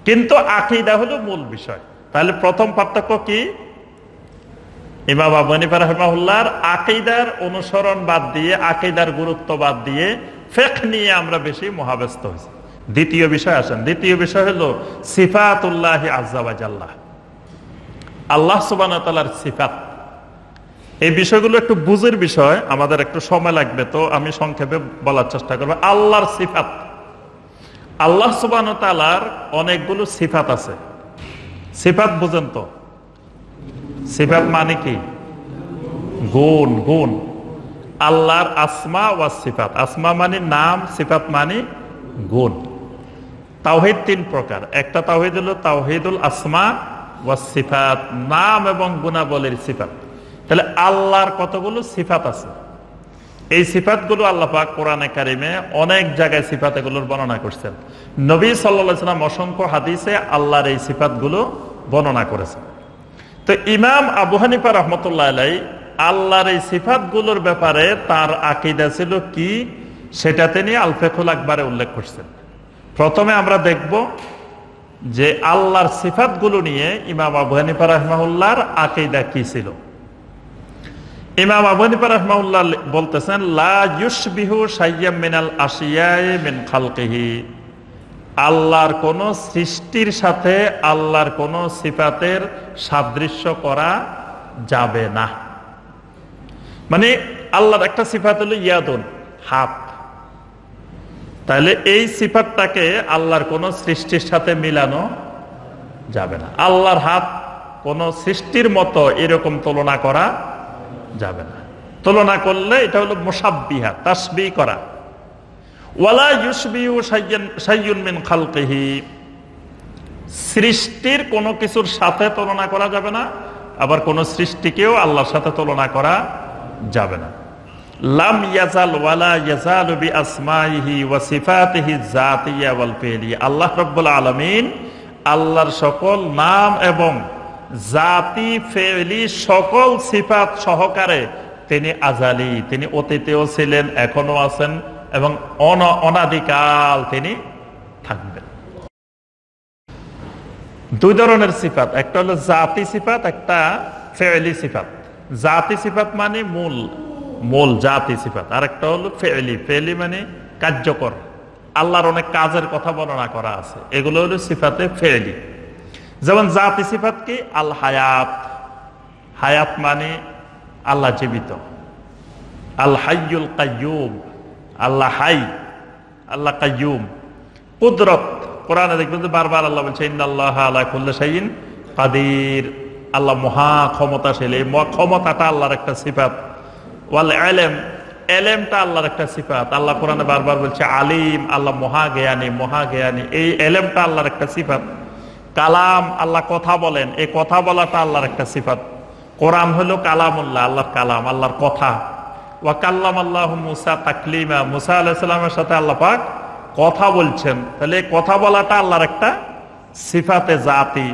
কিন্তু আকীদা হলো মূল বিষয়। তাহলে প্রথম পার্থক্য কি? ইমাম আবু হানিফা রাহিমাহুল্লাহর আকীদার অনুসরণ বাদ দিয়ে, আকীদার গুরুত্ব বাদ দিয়ে ফিকহ নিয়ে আমরা বেশি মহাব্যস্ত হয়েছি। দ্বিতীয় বিষয় আসেন, দ্বিতীয় বিষয় হলো সিফাতুল্লাহি আযজা ওয়া জাল্লা, আল্লাহ সুবহানাহু ওয়া তাআলার সিফাত। এই বিষয়গুলো একটু বুঝের বিষয়, আমাদের একটু সময় লাগবে, তো আমি সংক্ষেপে বলার চেষ্টা করব। আল্লাহর সিফাত, আল্লাহ সুবহানাহু ওয়া তাআলার অনেকগুলো সিফাত আছে। সিফাত বুঝেন তো? সিফাত মানে কি? গুণ। গুণ আল্লাহর আসমা ওয়া সিফাত। আসমা মানে নাম, সিফাত মানে গুণ। তাওহীদ তিন প্রকার। একটা তাওহীদ হলো তাওহীদুল আসমা ওয়া সিফাত, নাম এবং গুণাবলীর সিফাত। তাহলে আল্লাহর কতগুলো সিফাত আছে। এই সিফাতগুলো আল্লাহ পাক কোরআনে কারিমে অনেক জায়গায় সিফাত এগুলোর বর্ণনা করছেন। নবী সাল্লাল্লাহু আলাইহি ওয়াসাল্লাম অসংখ্য হাদিসে আল্লাহর এই সিফাতগুলো বর্ণনা করেছেন। তো ইমাম আবু হানিফা রাহমাতুল্লাহ আলাইহি আল্লাহর এই সিফাতগুলোর ব্যাপারে তার আকীদা ছিল কি, সেটা তিনি আল ফিকহুল আকবারে উল্লেখ করছেন। প্রথমে আমরা দেখব যে আল্লাহর সিফাতগুলো নিয়ে ইমাম আবু হানিফা রাহিমাহুল্লাহর আকীদা কি ছিল। ইমাম আবু হানিফা রাহিমাহুল্লাহ বলতেছেন, লা ইউশবিহু শাইয়্যাম মিনাল আশিয়াই মিন খালকিহি, আল্লাহর কোন সৃষ্টির সাথে আল্লাহর কোন সিফাতের সাদৃশ্য করা যাবে না। মানে আল্লাহর একটা সিফাত হলো ইয়াদুন, হাত। তাহলে এই সিফাতটাকে আল্লাহর কোন সৃষ্টির সাথে মিলানো যাবে না। আল্লাহর হাত কোন সৃষ্টির মতো এরকম তুলনা করা যাবে না। তুলনা করলে এটা হলো মুশাব্বিহা, তাসবিহ করা। ওয়ালা ইউশবিহু শাইয়্যুন মিন খালকিহি, সৃষ্টির কোনো কিছুর সাথে তুলনা করা যাবে না, আবার কোন সৃষ্টিকেও আল্লাহর সাথে তুলনা করা যাবে না। লাম ইয়াজাল ওয়ালা ইয়াজালু বিআসমাইহি ওয়া সিফাতিহি যাতিয়্যা ওয়াল ফি'লিয়্যা, আল্লাহ রাব্বুল আলামিন আল্লাহর সকল নাম এবং জাতি ফেলি সকল সিফাত সহকারে তিনি আজালি, তিনি অতীতেও ছিলেন, এখনো আছেন এবং অনাদিকাল তিনি থাকবেন। দুই ধরনের সিফাত, একটা হলো জাতি সিফাত, একটা ফেলি সিফাত। জাতি সিফাত মানে মূল জাতি সিফাত, আর একটা হলো ফেলি। ফেলি মানে কার্যকর, আল্লাহর অনেক কাজের কথা বর্ণনা করা আছে, এগুলো হলো সিফাতে ফেলি। যেমন জাতি সিফাত কি? আল হায়াত, হায়াত মানে আল্লাহ জীবিত। আল হাইয়ুল কাইয়ুম, আল্লাহ হাই, আল্লাহ কাইয়ুম। কুদরত, কোরআনে দেখবেন যে বারবার আল্লাহ বলছে ইন্নাল্লাহা আলা কুল্লি শাইইন কাদির, আল্লাহ মহা ক্ষমতাশীল। এই ক্ষমতাটা আল্লাহর একটা সিফাত। ওয়াল ইলম, এলেমটা আল্লাহর একটা সিফাত। আল্লাহ কোরআনে বারবার বলছে আলিম, আল্লাহ মহাজ্ঞানী, মহাজ্ঞানী। এই এলেমটা আল্লাহর একটা সিফাত। কালাম, আল্লাহ কথা বলেন, এই কথা বলাটা আল্লাহর একটা সিফাত। কোরআন হলো কালামুল্লাহ, আল্লাহর কালাম, আল্লাহর কথা। ওয়া কাল্লামাল্লাহু মুসা তাকলিমা, মুসা আলাইহিস সালামের সাথে আল্লাহ পাক কথা বলছেন। তাহলে এই কথা বলাটা আল্লাহর একটা সিফাতে জাতি।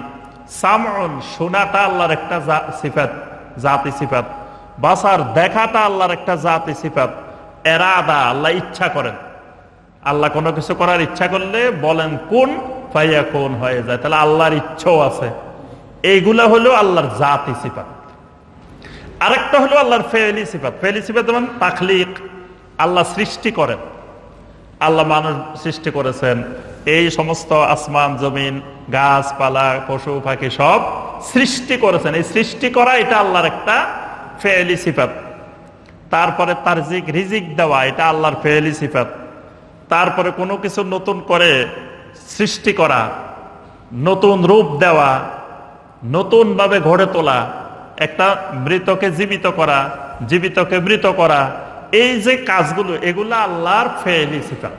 সামউন, শোনাটা আল্লাহর একটা সিফাত, জাতি সিফাত। বাসার, দেখাটা আল্লাহর একটা জাতি সিফাত। এরাদা, আল্লাহ ইচ্ছা করেন, আল্লাহ কোনো কিছু করার ইচ্ছা করলে বলেন কোন, ফায়াকুন, হয়ে যায়। তাহলে আল্লাহর ইচ্ছাও আছে। এইগুলা হলো আল্লাহর জাতি সিফাত। আরেকটা হলো আল্লাহর ফেয়েলি সিফাত। ফেয়েলি সিফাত যেমন তাখলিক, আল্লাহ সৃষ্টি করেন, আল্লাহ মানুষ সৃষ্টি করেছেন, এই সমস্ত আসমান জমিন গাছপালা পশু পাখি সব সৃষ্টি করেছেন। এই সৃষ্টি করা এটা আল্লাহর একটা ফেয়েলি সিফাত। তারপরে তারজিক রিজিক দেওয়া এটা আল্লাহর ফেয়েলি সিফাত। তারপরে কোনো কিছু নতুন করে সৃষ্টি করা, নতুন রূপ দেওয়া, নতুন ভাবে গড়ে তোলা, একটা মৃতকে জীবিত করা, জীবিতকে মৃত করা, এই যে কাজগুলো এগুলো আল্লাহর ফেয়েলি সিফাত।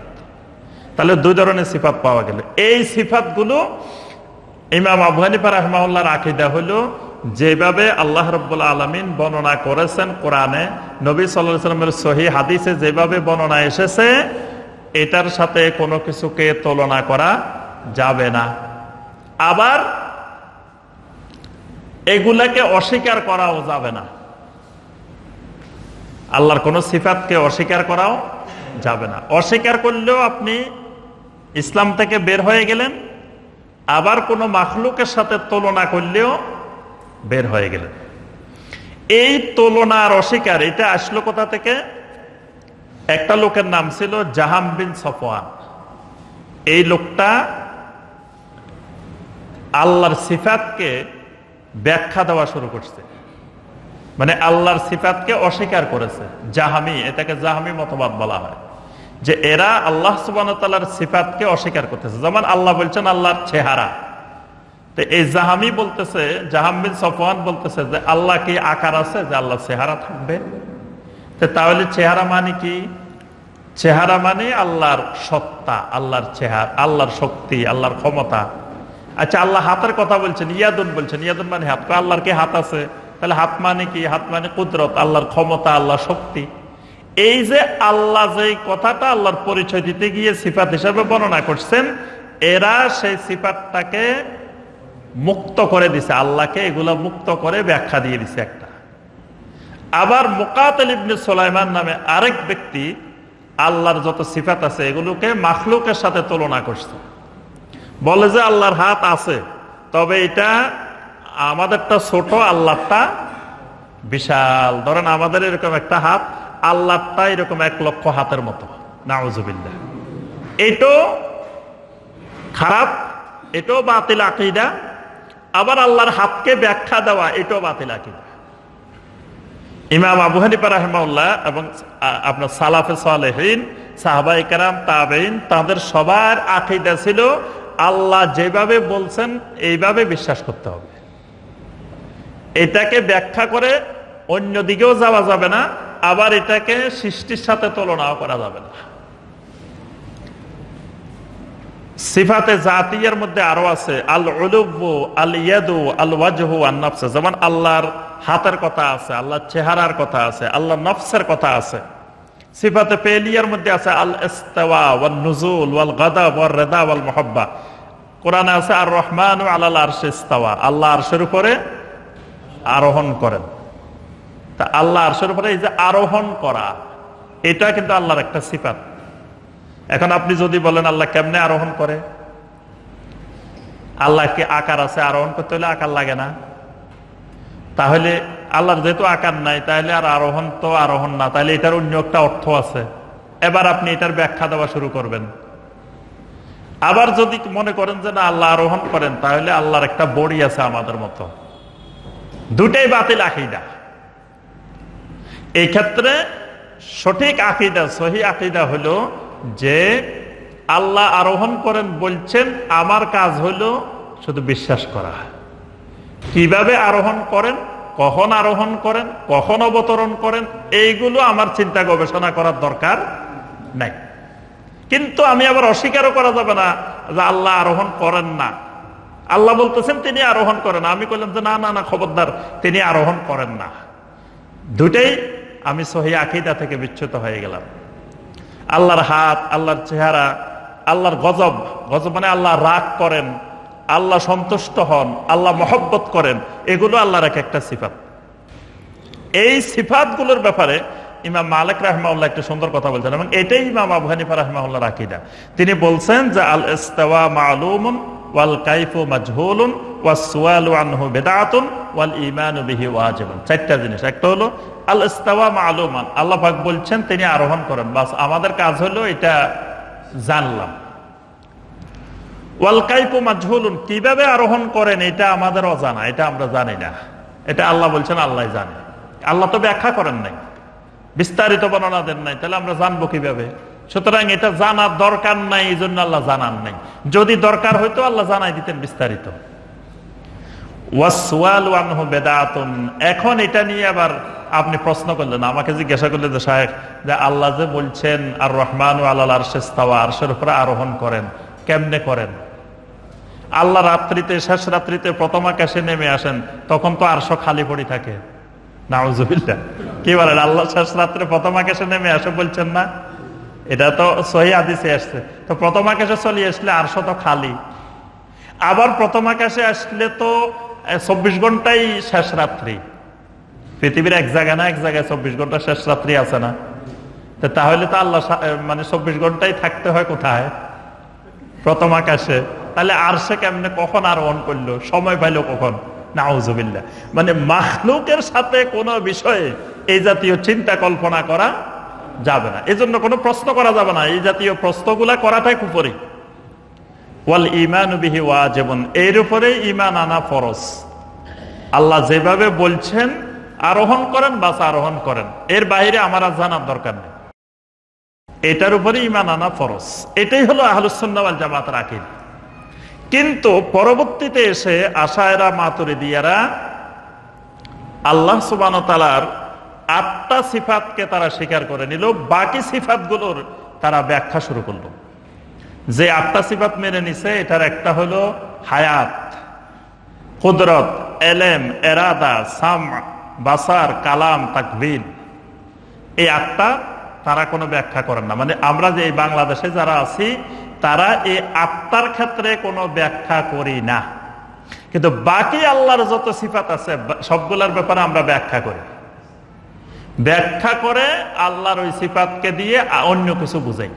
তাহলে দুই ধরনের সিফাত পাওয়া গেল। এই সিফাতগুলো ইমাম আবু হানিফা রাহিমাহুল্লাহর আকীদা হলো যেভাবে আল্লাহ রাব্বুল আলামিন বর্ণনা করেছেন কোরআনে, নবী সাল্লাল্লাহু আলাইহি ওয়াসাল্লামের সহিহ হাদিসে যেভাবে বর্ণনা এসেছে, এটার সাথে কোনো কিছুকে তুলনা করা যাবে না। আবার এগুলাকে অস্বীকার করাও যাবে না। আল্লাহর কোন সিফাতকে অস্বীকার করাও যাবে না। অস্বীকার করলেও আপনি ইসলাম থেকে বের হয়ে গেলেন, আবার কোনো মাখলুকের সাথে তুলনা করলেও বের হয়ে গেলেন। এই তুলনা আর অস্বীকার এটা আসলো কোথা থেকে? একটা লোকের নাম ছিল জাহাম বিন সফওয়ান। এই লোকটা আল্লাহর সিফাতকে ব্যাখ্যা দেওয়া শুরু করছে, মানে আল্লাহর সিফাতকে অস্বীকার করেছে। জাহামি, এটাকে জাহামি মতবাদ বলা হয়, যে এরা আল্লাহ সুবহানাহু ওয়া তাআলার সিফাতকে অস্বীকার করতেছে। যেমন আল্লাহ বলছেন আল্লাহর চেহারা, তো এই জাহামি বলতেছে, জাহাম বিন সফওয়ান বলতেছে যে আল্লাহ কি আকার আছে যে আল্লাহ চেহারা থাকবে? তাহলে চেহারা মানে কি? চেহারা মানে আল্লাহর সত্তা, আল্লাহর চেহারা, আল্লাহর শক্তি, আল্লাহর ক্ষমতা। আচ্ছা, আল্লাহ হাতের কথা বলছেন, ইয়াদুন বলছেন, ইয়াদুন মানে হাত, আল্লাহর কি হাত আছে? তাহলে হাত মানে কি? হাত মানে কুদরত, আল্লাহর ক্ষমতা, আল্লাহর শক্তি। এই যে আল্লাহ যে কথাটা আল্লাহর পরিচয় দিতে গিয়ে সিফাত হিসাবে বর্ণনা করছেন, এরা সেই সিফাতটাকে মুক্ত করে দিছে, আল্লাহকে এগুলা মুক্ত করে ব্যাখ্যা দিয়ে দিছে একটা। আবার মুকাতিল ইবনে সুলাইমান নামে আরেক ব্যক্তি আল্লাহর যত সিফাত আছে এগুলোকে মাখলুকের সাথে তুলনা করছে। বলে যে আল্লাহর হাত আছে, তবে এটা আমাদেরটা ছোট, আল্লাহটা বিশাল। ধরেন আমাদের এরকম একটা হাত, আল্লাহটা এরকম 1,00,000 হাতের মতো। নাউজুবিল্লাহ। এটাও খারাপ, এটাও বাতিল আকীদা। আবার আল্লাহর হাতকে ব্যাখ্যা দেওয়া, এটাও বাতিল আকীদা। ইমাম আবু হানিফা রাহিমাহুল্লাহ এবং আপনার সালাফে সালেহিন, সাহাবায়ে কেরাম, তাবেঈন, তাদের সবার আকীদা ছিল আল্লাহ যেভাবে বলছেন এইভাবে বিশ্বাস করতে হবে। এটাকে ব্যাখ্যা করে অন্য দিকেও যাওয়া যাবে না, আবার এটাকে সৃষ্টির সাথে তুলনাও করা যাবে না। সিফাতে জাতিয়ার মধ্যে আরো আছে আল উলুবু, আল ইয়াদু, আল ওয়াজহু, আন নাফস। যেমন আল্লাহর হাতের কথা আছে, আল্লাহর চেহারার কথা আছে, আল্লাহর নফসের কথা আছে। সিফাতে পেলিয়ার মধ্যে আছে আল ইস্তিওয়া ওয়ান নুজুল ওয়াল গাদাব ওয়ার রিদা ওয়াল মুহাব্বা। কোরআনে আছে আর রহমানু আলাল আরশি ইস্তাওয়া, আল্লাহ আরশের উপরে আরোহণ করেন। তা আল্লাহ আরশের উপরে এই যে আরোহণ করা, এটা কিন্তু আল্লাহর একটা সিফাত। এখন আপনি যদি বলেন আল্লাহ কেমনে আরোহণ করে? আল্লাহ কি আকার আছে? আরোহণ করতে হলে আকার লাগে না? তাহলে আল্লাহর যেহেতু আকার নাই, তাহলে আর আরোহণ তো আরোহণ না, তাহলে এটার অন্য একটা অর্থ আছে। এবার আপনি এটার ব্যাখ্যা দেওয়া শুরু করবেন। আবার যদি মনে করেন যে না আল্লাহ আরোহণ করেন, তাহলে আল্লাহর একটা বডি আছে আমাদের মতো। দুটাই বাতিল আকীদা। এই ক্ষেত্রে সঠিক আকীদা, সহিহ আকীদা হলো যে আল্লাহ আরোহণ করেন বলছেন, আমার কাজ হলো শুধু বিশ্বাস করা। কিভাবে আরোহণ করেন, কখন আরোহণ করেন, কখন অবতরণ করেন, এইগুলো আমার চিন্তা গবেষণা করার দরকার নাই। কিন্তু আমি আবার অস্বীকারও করা যাবে না যে আল্লাহ আরোহণ করেন না। আল্লাহ বলতেছেন তিনি আরোহণ করেন, আমি বললাম যে না না না, খবরদার, তিনি আরোহণ করেন না। দুটাই আমি সহিহ আকীদা থেকে বিচ্যুত হয়ে গেলাম। আল্লাহর হাত, আল্লাহর চেহারা, আল্লাহর গজব, গজব মানে আল্লাহ রাগ করেন, আল্লাহ সন্তুষ্ট হন, আল্লাহ মহব্বত করেন, এগুলো আল্লাহর এক একটা সিফাত। এই সিফাতগুলোর ব্যাপারে ইমাম মালিক রাহিমাহুল্লাহ একটা সুন্দর কথা বলছেন, এবং এটাই ইমাম আবু হানিফা রাহিমাহুল্লাহর আকীদা। তিনি বলছেন যে আল ইস্তিওয়া মালুমুন ওয়াল কাইফু মাজহুলুন ওয়াস সুআলু আনহু বিদআতুন ওয়াল ঈমানু বিহি ওয়াজিবুন। চারটা জিনিস। একটা হলো আল ইস্তাওয়া মালুমান, আল্লাহ পাক বলছেন তিনি আরোহণ করেন, বাস আমাদের কাজ হলো এটা জানলাম। ওয়াল কাইফু মাজহুলুন, কিভাবে আরোহণ করেন এটা আমাদের অজানা, এটা আমরা জানি না, এটা আল্লাহ বলছেন আল্লাহ জানে। আল্লাহ তো ব্যাখ্যা করেন নাই, বিস্তারিত বর্ণনা দেন নাই, তাহলে আমরা জানবো কিভাবে? সুতরাং এটা জানার দরকার নাই, এই জন্য আল্লাহ জানান নাই। যদি দরকার হইতো আল্লাহ জানাই দিতেন বিস্তারিত। ওয়াসওয়ালু আনহু বিদআতুন, এখন এটা নিয়ে আবার আপনি প্রশ্ন করলেন, আমাকে জিজ্ঞাসা করলেন যে শায়েখ, যে আল্লাহ যে বলছেন আর রহমানু আলাল আরশি ইস্তাওয়া, আরশের উপরে আরোহণ করেন, কেমনে করেন? আল্লাহ রাত্রিতে, শেষ রাত্রিতে প্রথম আকাশে নেমে আসেন, তখন তো আরশ খালি পড়ে থাকে। নাউজুবিল্লাহ, কি বলেন? আল্লাহ শেষ রাত্রে প্রথম আকাশে নেমে আসে বলছেন না? এটা তো সহিহ হাদিসে আসছে। তো প্রথম আকাশে চলে আসলে আরশ তো খালি, আবার প্রথম আকাশে আসলে তো 24 ঘন্টাই শেষ রাত্রি। পৃথিবীর এক জায়গায় না এক জায়গায় 24 ঘন্টা শেষ রাত্রি আছে না? তাহলে তো আল্লাহ মানে 24 ঘন্টাই থাকতে হয় কোথায়? প্রথম আকাশে। তাহলে আরশে কেমনে, কখন আরোহণ করলো, সময় পাইলো কখন? নাউজুবিল্লাহ। মানে মাখলুকের সাথে কোনো বিষয়ে এই জাতীয় চিন্তা কল্পনা করা যাবে না, এজন্য কোনো প্রশ্ন করা যাবে না। এই জাতীয় প্রশ্নগুলা করাটাই কুফরি। ওয়াল ঈমানু বিহি ওয়াজিবুন, এর উপরে ঈমান আনা ফরজ। আল্লাহ যেভাবে বলছেন আরোহণ করেন, বাস আরোহণ করেন, এর বাইরে আমার আর জানার দরকার নেই। এটার উপরে ঈমান আনা ফরজ। এটাই হলো আহলুস সুন্নাহ ওয়াল জামাতের আকীদা। কিন্তু পরবর্তীতে এসে আশায়েরা মাতুরিদিয়ারা আল্লাহ সুবহানাহু ওয়া তাআলার 8টা সিফাতকে তারা স্বীকার করে নিল, বাকি সিফাতগুলোর তারা ব্যাখ্যা শুরু করলো। যে 8টা সিফাত মেনে নিছে, এটার একটা হলো হায়াত, কুদরত, ইলম, ইরাদা, সাম, বাসার, কালাম, তাকবীর। এই 8টা তারা কোনো ব্যাখ্যা করেন না। মানে আমরা যে এই বাংলাদেশে যারা আছি, তারা এই 8টার ক্ষেত্রে কোনো ব্যাখ্যা করি না, কিন্তু বাকি আল্লাহর যত সিফাত আছে সবগুলোর ব্যাপারে আমরা ব্যাখ্যা করি। ব্যাখ্যা করে আল্লাহর ওই সিফাতকে দিয়ে অন্য কিছু বুঝাই।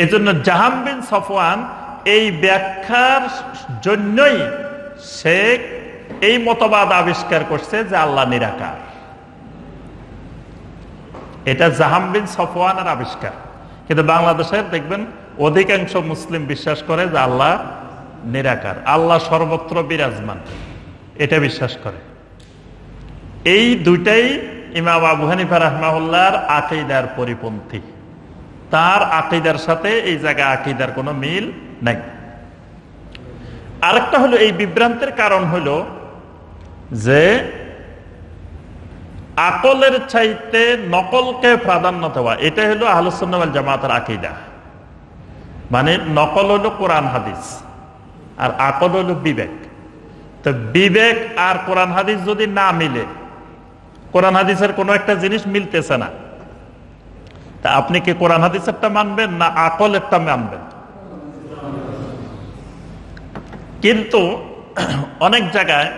এজন্য জাহাম বিন সফওয়ান এই ব্যাখ্যার জন্যই সে এই মতবাদ আবিষ্কার করছে যে আল্লাহ নিরাকার। এটা জাহাম বিন সফওয়ানের আবিষ্কার। কিন্তু বাংলাদেশের দেখবেন অধিকাংশ মুসলিম বিশ্বাস করে যে আল্লাহ নিরাকার, আল্লাহ সর্বত্র বিরাজমান, এটা বিশ্বাস করে। এই দুইটাই ইমাম আবু হানিফা রাহমাহুল্লাহর আকীদার পরিপন্থী। তার আকীদার সাথে এই জায়গায় আকীদার কোনো মিল নাই। আরেকটা হলো, এই বিভ্রান্তের কারণ হলো যে আকলের চাইতে নকলকে প্রাধান্য দেওয়া। এটা হলো আহলুস সুন্নাহ ওয়াল জামাতের আকীদা। মানে নকল হলো কোরআন হাদিস, আর আকল হলো বিবেক। তো বিবেক আর কোরআন হাদিস যদি না মিলে, কোরআন হাদিসের কোনো একটা জিনিস মিলতেছে না, তা আপনি কি কোরআন হাদিসেরটা মানবেন না আকলেরটা মানবেন? কিন্তু অনেক জায়গায়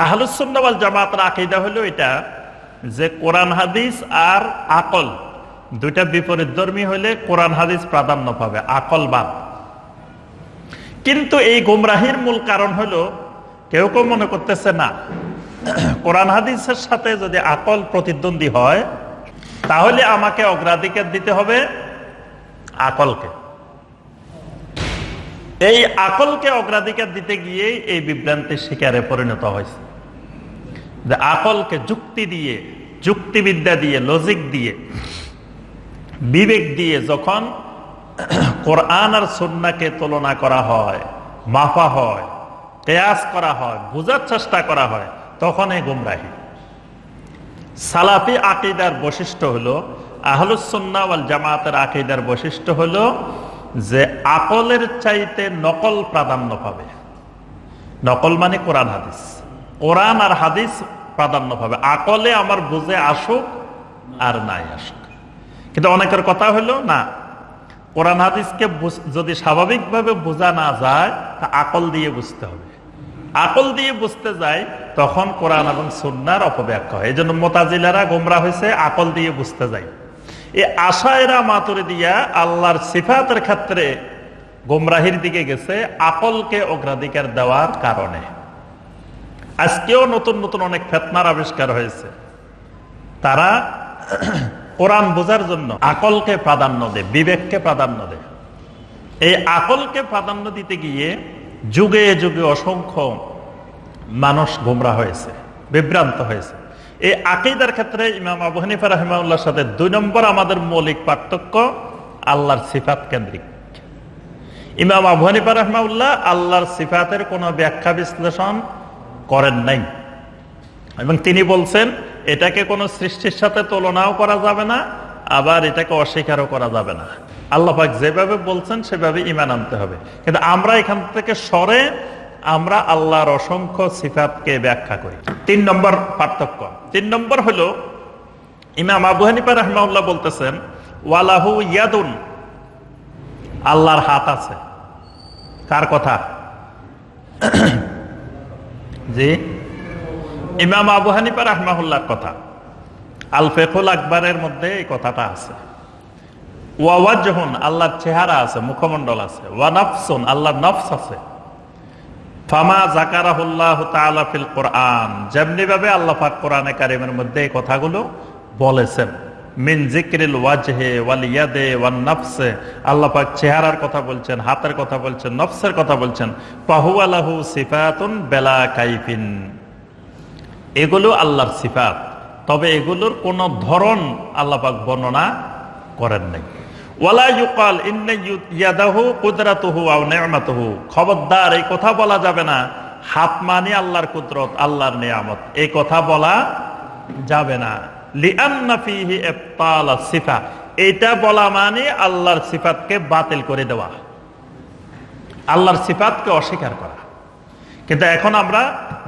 আহলুস সুন্নাহ ওয়াল জামাতের আকীদা হলো এটা যে কোরআন হাদিস আর আকল দুইটা বিপরীতধর্মী হলে কোরআন হাদিস প্রাধান্য পাবে, আকল বাদ। কিন্তু এই গুমরাহির মূল কারণ হলো কেউ কেউ মনে করতেছে না, কোরআন হাদিসের সাথে যদি আকল প্রতিদ্বন্দ্বী হয় তাহলে আমাকে অগ্রাধিকার দিতে হবে আকলকে। এই আকলকে অগ্রাধিকার দিতে গিয়ে এই বিভ্রান্তির শিকারে পরিণত হয়েছে। যে আকলকে যুক্তি দিয়ে, যুক্তিবিদ্যা দিয়ে, লজিক দিয়ে, বিবেক দিয়ে যখন কোরআন আর সুন্নাহকে তুলনা করা হয়, মাপা হয়, কিয়াস করা হয়, বোঝার চেষ্টা করা হয়, তখন এই গুমরাহি। সালাফি আকীদার বৈশিষ্ট্য হলো, আহলুস সুন্নাহ ওয়াল জামাতের আকীদার বৈশিষ্ট্য হলো যে আকলের চাইতে নকল প্রাধান্য পাবে। নকল মানে কোরআন হাদিস, কোরআন আর হাদিস প্রাধান্য পাবে। আকলে আমার বুঝে আসুক আর নাই আসুক। কিন্তু অনেকের কথা হলো না, কোরআন হাদিসকে যদি স্বাভাবিকভাবে বোঝা না যায় তা আকল দিয়ে বুঝতে হবে। আকল দিয়ে বুঝতে যায় তখন কোরআন এবং সুন্নাহর অপব্যাখ্যা হয়। এই জন্য মুতাজিলারা গোমরা হয়েছে, আকল দিয়ে বুঝতে যায়। এই আশায়েরা মাতুরিদিয়া আল্লাহর সিফাতের ক্ষেত্রে গোমরাহির দিকে গেছে আকলকে অগ্রাধিকার দেওয়ার কারণে। আজকেও নতুন নতুন অনেক ফিতনার আবিষ্কার হয়েছে। তারা কোরআন বোঝার জন্য আকলকে প্রাধান্য দেয়, বিবেককে প্রাধান্য দেয়। এই আকলকে প্রাধান্য দিতে গিয়ে যুগে যুগে অসংখ্য মানুষ গোমরা হয়েছে, বিভ্রান্ত হয়েছে। এই আকীদার ক্ষেত্রে ইমাম আবু হানিফা রাহিমাহুল্লাহর সাথে 2 নম্বর আমাদের মৌলিক পার্থক্য আল্লাহর সিফাত কেন্দ্রিক। ইমাম আবু হানিফা রাহিমাহুল্লাহ আল্লাহর সিফাতের কোনো ব্যাখ্যা বিশ্লেষণ করেন নাই, এবং তিনি বলছেন এটাকে কোনো সৃষ্টির সাথে তুলনাও করা যাবে না, আবার এটাকে অস্বীকারও করা যাবে না। আল্লাহ পাক যেভাবে বলছেন সেভাবে ঈমান আনতে হবে। কিন্তু আমরা এখান থেকে সরে আমরা আল্লাহর অসংখ্য সিফাতকে ব্যাখ্যা করি। 3 নম্বর পার্থক্য। 3 নম্বর হলো ইমাম আবু হানিফা রাহিমাহুল্লাহ বলতেছেন ওয়ালাহু ইয়াদুন, আল্লাহর হাত আছে। কার কথা? জি, ইমাম আবু হানিফা রাহিমাহুল্লাহর কথা। আল ফিকহুল আকবরের মধ্যে এই কথাটা আছে। ওয়া ওয়াজহুন, আল্লাহর চেহারা আছে, মুখমণ্ডল আছে। ওয়া নাফসুন, আল্লাহর নফস আছে। ফামা যাকারাহুল্লাহু তাআলা ফিল কোরআন, যেমনি ভাবে আল্লাহ পাক কোরআনে কারীমের মধ্যে এই কথাগুলো বলেছেন, মিন যিকরিল ওয়াজহি ওয়াল ইয়াদি ওয়ান নাফসি, আল্লাহ পাক চেহারার কথা বলছেন, হাতের কথা বলছেন, নফসের কথা বলছেন। ফাহুয়া লাহু সিফাতুন বিলা কাইফিন, এগুলো আল্লাহর সিফাত, তবে এগুলোর কোন ধরন আল্লাহ পাক বর্ণনা করেন নাই। ওয়ালা ইউকাল ইন্না ইয়াদাহু কুদরাতুহু আও নি'মাতুহু, খবরদার এই কথা বলা যাবে না হাত মানে আল্লাহর কুদরত, আল্লাহর নিয়ামত, এই কথা বলা যাবে না। লিআন্না ফীহি ইবতাল সিফা, এটা বলা মানে আল্লাহর সিফাতকে বাতিল করে দেওয়া, আল্লাহর সিফাতকে অস্বীকার করা। কিন্তু এখন আমরা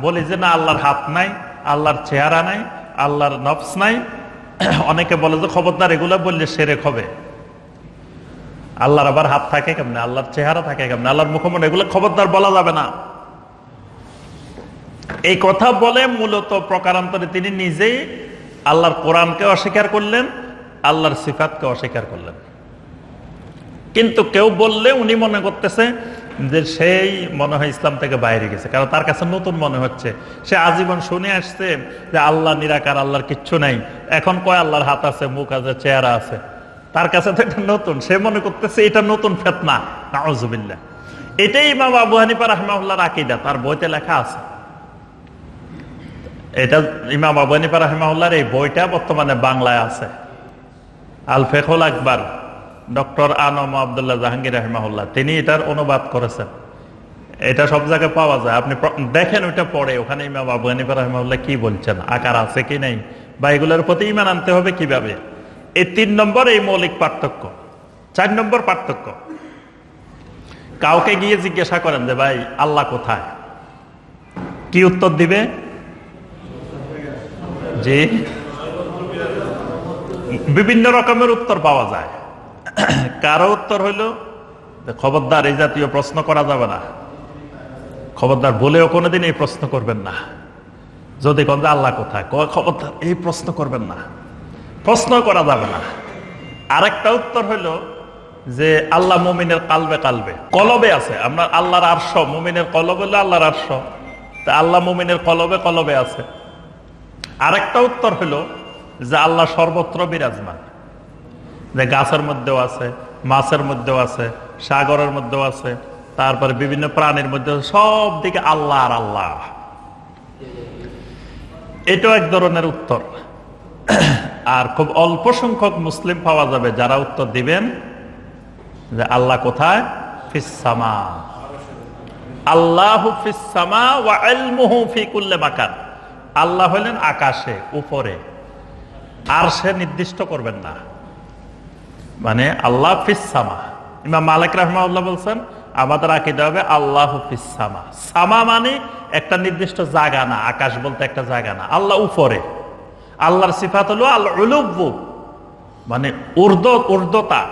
বলি যে না, আল্লাহর হাত নাই, আল্লাহর চেহারা নাই, আল্লাহর নফস নাই। অনেকে বলে যে খবরদার এগুলো বললে শিরক হবে। আল্লাহর আবার হাত থাকে কেমনে, আল্লাহর চেহারা থাকে কেমনে, আল্লাহর মুখমণ্ডল, এগুলো খবরদার বলা যাবে না। এই কথা বলে মূলত প্রকারান্তরে তিনি নিজেই আল্লাহর কোরআনকে অস্বীকার করলেন, আল্লাহর সিফাতকে অস্বীকার করলেন। কিন্তু কেউ বললে উনি মনে করতেছে যে সেই মনে হয় ইসলাম থেকে বাইরে গেছে, কারণ তার কাছে নতুন মনে হচ্ছে। সে আজীবন শুনে আসছে যে আল্লাহ নিরাকার, আল্লাহর কিচ্ছু নাই, এখন কয় আল্লাহর হাত আছে, মুখ আছে, চেহারা আছে। তার কাছে তো এটা নতুন, সে মনে করতেছে এটা নতুন ফিতনা। নাউযুবিল্লাহ। এটাই ইমাম আবু হানিফা রাহিমাহুল্লাহর আকীদা, তার বইতে লেখা আছে। এটা ইমাম আবু হানিফা রাহিমাহুল্লাহর এই বইটা বর্তমানে বাংলায় আছে, আল ফিকহুল আকবর, ডক্টর আনম আব্দুল্লাহ জাহাঙ্গীর রাহিমাহুল্লাহ, তিনি এটার অনুবাদ করেছেন। এটা সব জায়গায় পাওয়া যায়, আপনি দেখেন ওইটা পড়ে, ওখানে ইমাম আবু হানিফা রাহিমাহুল্লাহ কি বলছেন, আকার আছে কি নেই, বা এগুলোর প্রতি ঈমান আনতে হবে কিভাবে। এই 3 নম্বর এই মৌলিক পার্থক্য। 4 নম্বর পার্থক্য, কাউকে গিয়ে জিজ্ঞাসা করেন যে ভাই আল্লাহ কোথায়, কি উত্তর দিবে? জি, বিভিন্ন রকমের উত্তর পাওয়া যায়। কারো উত্তর হইল খবরদার এই জাতীয় প্রশ্ন করা যাবে না, খবরদার বলেও কোনোদিন এই প্রশ্ন করবেন না। যদি কোন আল্লাহ কোথায়, খবরদার এই প্রশ্ন করবেন না, প্রশ্ন করা যাবে না। আরেকটা উত্তর হইল যে আল্লাহ মুমিনের কালবে কালবে, কলবে আছে। আমরা আল্লাহর আরশ, মুমিনের কলব হইল আল্লাহর আরশ, তা আল্লাহ মুমিনের কলবে কলবে আছে। আরেকটা উত্তর হইল যে আল্লাহ সর্বত্র বিরাজমান, যে গাছের মধ্যেও আছে, মাছের মধ্যেও আছে, সাগরের মধ্যেও আছে, তারপরে বিভিন্ন প্রাণীর মধ্যে, সব দিকে আল্লাহ আর আল্লাহ। এটাও এক ধরনের উত্তর। আর খুব অল্প সংখ্যক মুসলিম পাওয়া যাবে যারা উত্তর দিবেন যে আল্লাহ কোথায়, ফিস সামা, আল্লাহু ফিস সামা ওয়া ইলমুহু ফি কুল্লি মাকান, আল্লাহ হলেন আকাশে, উপরে, আর সে নির্দিষ্ট করবেন না, মানে আল্লাহ ফিস সামা। ইমাম মালিক রাহিমাহুল্লাহ বলছেন আমাদের আকীদা হবে আল্লাহু ফিস সামা। সামা মানে একটা নির্দিষ্ট জায়গা না, আকাশ বলতে একটা জায়গা না, আল্লাহ উপরে। আল্লাহর সিফাত হলো আল উলুব্বু, মানে ঊর্ধ্বতা,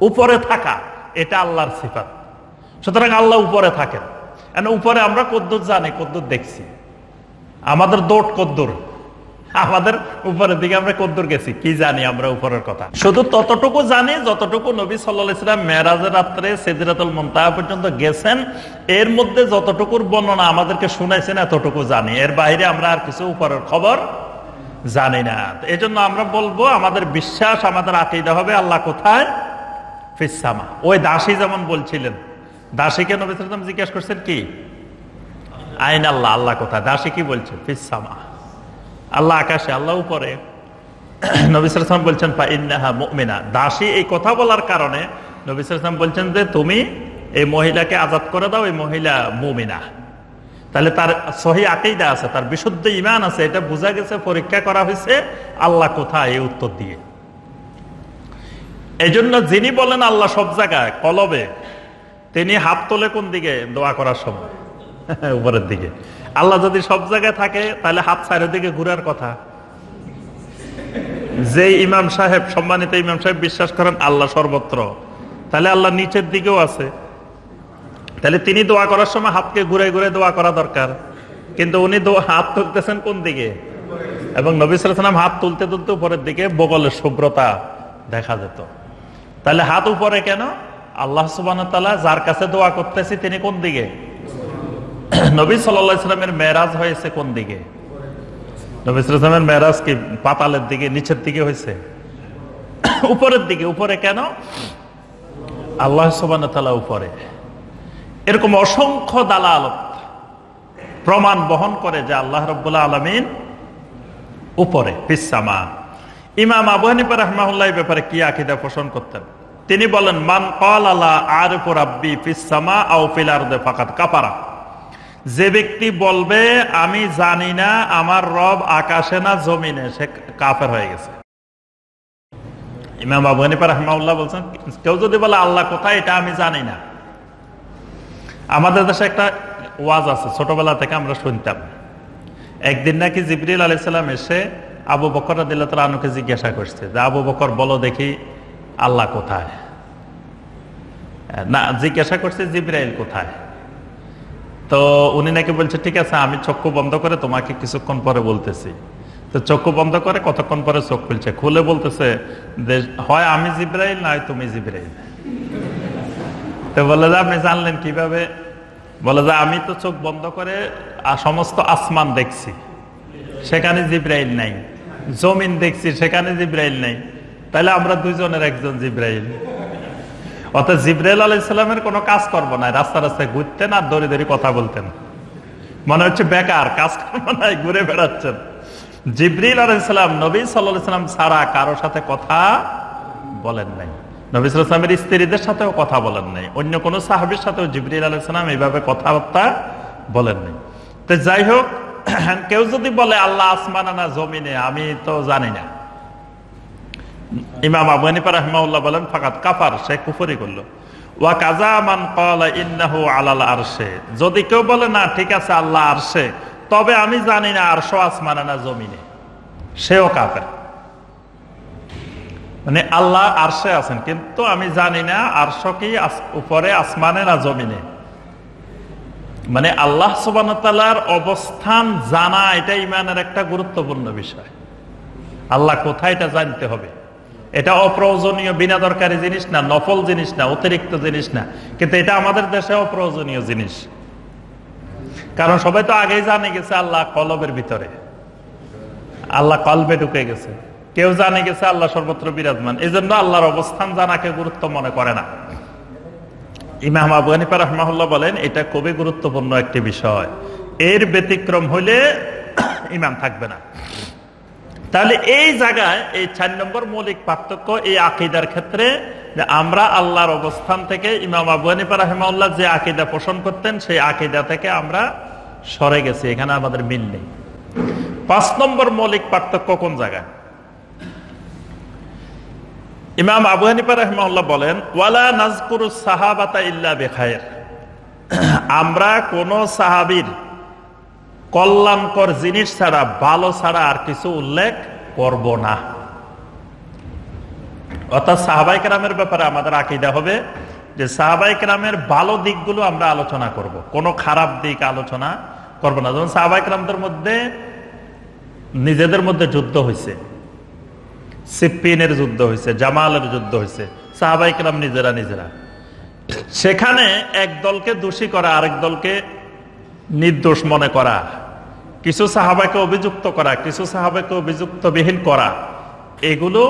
উপরে থাকা, এটা আল্লাহর সিফাত। সুতরাং আল্লাহ উপরে থাকেন। উপরে আমরা কদ্দুর জানি, কদ্দুর দেখছি, আমাদের দৌড় কদ্দুর, আমাদের উপরের দিকে আমরা কদ্দুর গেছি, কি জানি আমরা উপরের কথা? শুধু ততটুকু জানি যতটুকু নবী সাল্লাল্লাহু আলাইহি ওয়াসাল্লাম মেরাজের রাত্রে সিদরাতুল মুনতাহা পর্যন্ত গেছেন, এর মধ্যে যতটুকুর বর্ণনা আমাদেরকে শুনাইছেন এতটুকু জানি। এর বাইরে আমরা আর কিছু উপরের খবর জানি না। এই জন্য আমরা বলবো আমাদের বিশ্বাস, আমাদের আকীদা হবে আল্লাহ কোথায়? ফিস সামা। ওই দাসী যেমন বলছিলেন, দাসীকে নবী সাল্লাল্লাহু আলাইহি ওয়াসাল্লাম জিজ্ঞেস করছেন কি? আইন আল্লাহ, আল্লাহ কোথায়? দাসী কি বলছে? ফিস সামা, আল্লাহ আকাশে, আল্লাহ উপরে। নবী সাল্লাল্লাহু আলাইহি ওয়াসাল্লাম বলছেন ফা ইন্নাহা মুমিনা। দাসী এই কথা বলার কারণে নবী সাল্লাল্লাহু আলাইহি ওয়াসাল্লাম বলছেন যে তুমি এই মহিলাকে আজাদ করে দাও, এই মহিলা মুমিনা। তাহলে তার সহিহ আকীদা আছে, তার বিশুদ্ধ ঈমান আছে, এটা বোঝা গেছে, পরীক্ষা করা হয়েছে আল্লাহ কোথায় এই উত্তর দিয়ে। এই জন্য যিনি বলেন আল্লাহ সব জায়গায় কলবে, তিনি হাত তোলে কোন দিকে দোয়া করার সময়? উপরের দিকে। আল্লাহ যদি সব জায়গায় থাকে তাহলে হাত চারের দিকে ঘুরার কথা। যে ইমাম সাহেব, সম্মানিত ইমাম সাহেব বিশ্বাস করেন আল্লাহ সর্বত্র, তাহলে আল্লাহ নিচের দিকেও আছে। তাহলে তিনি দোয়া করার সময় হাতকে ঘুরে ঘুরে দোয়া করা দরকার, কিন্তু উনি হাত তুলতেছেন কোন দিকে? এবং নবী সাল্লাল্লাহু আলাইহি ওয়াসাল্লাম হাত তুলতে তুলতে উপরের দিকে বগলের শুভ্রতা দেখা যেত। তাহলে হাত উপরে কেন? আল্লাহ সুবহানাহু ওয়া তাআলা যার কাছে দোয়া করতেছি তিনি কোন দিকে? নবী সাল্লাল্লাহু আলাইহি ওয়াসাল্লামের মেরাজ হয়েছে কোন দিকে? নবী সাল্লাল্লাহু আলাইহি ওয়াসাল্লামের মেরাজ কি পাতালের দিকে, নিচের দিকে হয়েছে? উপরের দিকে। উপরে কেন? আল্লাহ সুবহানাহু ওয়া তাআলা উপরে। এরকম অসংখ্য দালালত প্রমাণ বহন করে যে আল্লাহ রাব্বুল আলামিন উপরে, ফিস সামা। ইমাম আবু হানিফা রাহিমাহুল্লাহ এই ব্যাপারে কি আকীদা পোষণ করতেন? তিনি বলেন মান ক্বালা লা আরিফু রাব্বি ফিস সামা আও ফিল আরদি ফাকাদ কাফারা। যে ব্যক্তি বলবে আমি জানি না আমার রব আকাশে না জমিনে, সে কাফের হয়ে গেছে। ইমাম আবু হানিফা রাহিমাহুল্লাহ বলছেন কেউ যদি বলে আল্লাহ কোথায় এটা আমি জানি না। আমাদের দেশে একটা ওয়াজ আছে, ছোটবেলা থেকে আমরা শুনতাম। একদিন নাকি জিবরিল আলাইহিস সালাম এসে আবু বকর রাদিয়াল্লাহু তাআলা আনহুকে জিজ্ঞাসা করছে যে আবু বকর বলো দেখি আল্লাহ কোথায়? না, জিজ্ঞাসা করছে জিবরাইল কোথায়? তো উনি নাকি বলছে ঠিক আছে আমি চক্ষু বন্ধ করে তোমাকে কিছুক্ষণ পরে বলতেছি। তো চক্ষু বন্ধ করে কতক্ষণ পরে চোখ খুলছে, খুলে বলতেছে যে হয় আমি জিবরাইল না হয় তুমি জিবরাইল। তো বলে যে আপনি জানলেন কিভাবে? বলে যে আমি তো চোখ বন্ধ করে সমস্ত আসমান দেখছি, সেখানে জিবরাইল নাই। জমিন দেখছি, সেখানে জিবরাইল নাই। তাহলে আমরা দুইজনের একজন জিবরাইল। অর্থাৎ জিবরাইল আলাইহিস সালামের কোনো কাজ করব না, রাস্তা রাস্তায় ঘুরতেন আর দড়ি দড়ি কথা বলতেন। মনে হচ্ছে বেকার, কাজ করবো না, ঘুরে বেড়াচ্ছেন। জিবরিল আলাইহিস সালাম নবী সাল্লাল্লাহু আলাইহি ওয়াসাল্লাম ছাড়া কারোর সাথে কথা বলেন নাই। নবী সাল্লাল্লাহু আলাইহি ওয়াসাল্লামের স্ত্রীদের সাথেও কথা বলেন নাই, অন্য কোনো সাহাবীর সাথেও জিবরিল আলাইহিস সালাম এইভাবে কথাবার্তা বলেন নাই। তো যাই হোক, কেউ যদি বলে আল্লাহ আসমানে না জমিনে, আমি তো জানি না, ইমাম আবু হানিফা রাহিমাহুল্লাহ বলেন ফাকাত কাফার, সে কুফরি করলো। ওয়া কাযা মান ক্বালা ইন্নাহু আলাল আরশে। যদি কেউ বলে না ঠিক আছে আল্লাহ আরশে, তবে আমি জানি না আরশ আসমানে না জমিনে, সেও কাফের। মানে আল্লাহ আরশে আছেন কিন্তু আমি জানি না আরশ কি উপরে আসমানে না জমিনে। মানে আল্লাহ সুবহানাহু ওয়া তাআলার অবস্থান জানা এটা ঈমানের একটা গুরুত্বপূর্ণ বিষয়। আল্লাহ কোথায় এটা জানতে হবে। এটা অপ্রয়োজনীয় বিনা দরকারি জিনিস না, নফল জিনিস না, অতিরিক্ত জিনিস না, কিন্তু এটা আমাদের দেশে অপ্রয়োজনীয় জিনিস। কারণ সবাই তো আগেই জানে গেছে আল্লাহ কলবের ভিতরে, আল্লাহ কলবে ঢুকে গেছে। কেউ জানে গেছে আল্লাহ সর্বত্র বিরাজমান, এই জন্য আল্লাহর অবস্থান জানাকে গুরুত্ব মনে করে না। ইমাম আবু হানিফা রাহিমাহুল্লাহ বলেন এটা খুবই গুরুত্বপূর্ণ একটি বিষয়, এর ব্যতিক্রম হইলে ঈমান থাকবে না। তাহলে এই জায়গায় এই 4 নম্বর মৌলিক পার্থক্য এই আকীদার ক্ষেত্রে, যে আমরা আল্লাহর অবস্থান থেকে ইমাম আবু হানিফা রাহিমাহুল্লাহ যে আকীদা পোষণ করতেন সেই আকীদা থেকে আমরা সরে গেছি, এখানে আমাদের মিল নেই। 5 নম্বর মৌলিক পার্থক্য কোন জায়গায়? ইমাম আবু হানিফা রাহিমাহুল্লাহ বলেন ওয়ালা নাযকুরু সাহাবাতা ইল্লা বিখায়র। আমরা কোন সাহাবীর কল্যাণকর জিনিস ছাড়া, ভালো ছাড়া আর কিছু উল্লেখ করব না। অর্থাৎ সাহাবায়ে কেরামের ব্যাপারে আমাদের আকীদা হবে যে সাহাবায়ে কেরামের ভালো দিকগুলো আমরা আলোচনা করব, কোনো খারাপ দিক আলোচনা করব না। যেমন সাহাবায়ে কেরামদের মধ্যে নিজেদের মধ্যে যুদ্ধ হয়েছে, সিপ্পিনের যুদ্ধ হয়েছে, জামালের যুদ্ধ হয়েছে, সাহাবায়ে কেরাম নিজেরা। সেখানে এক দলকে দোষী করা, আরেক দলকে নির্দোষ মনে করা, কিছু সাহাবাকে অভিযুক্ত করা, কিছু সাহাবাকে অভিযুক্তবিহীন করা, এগুলো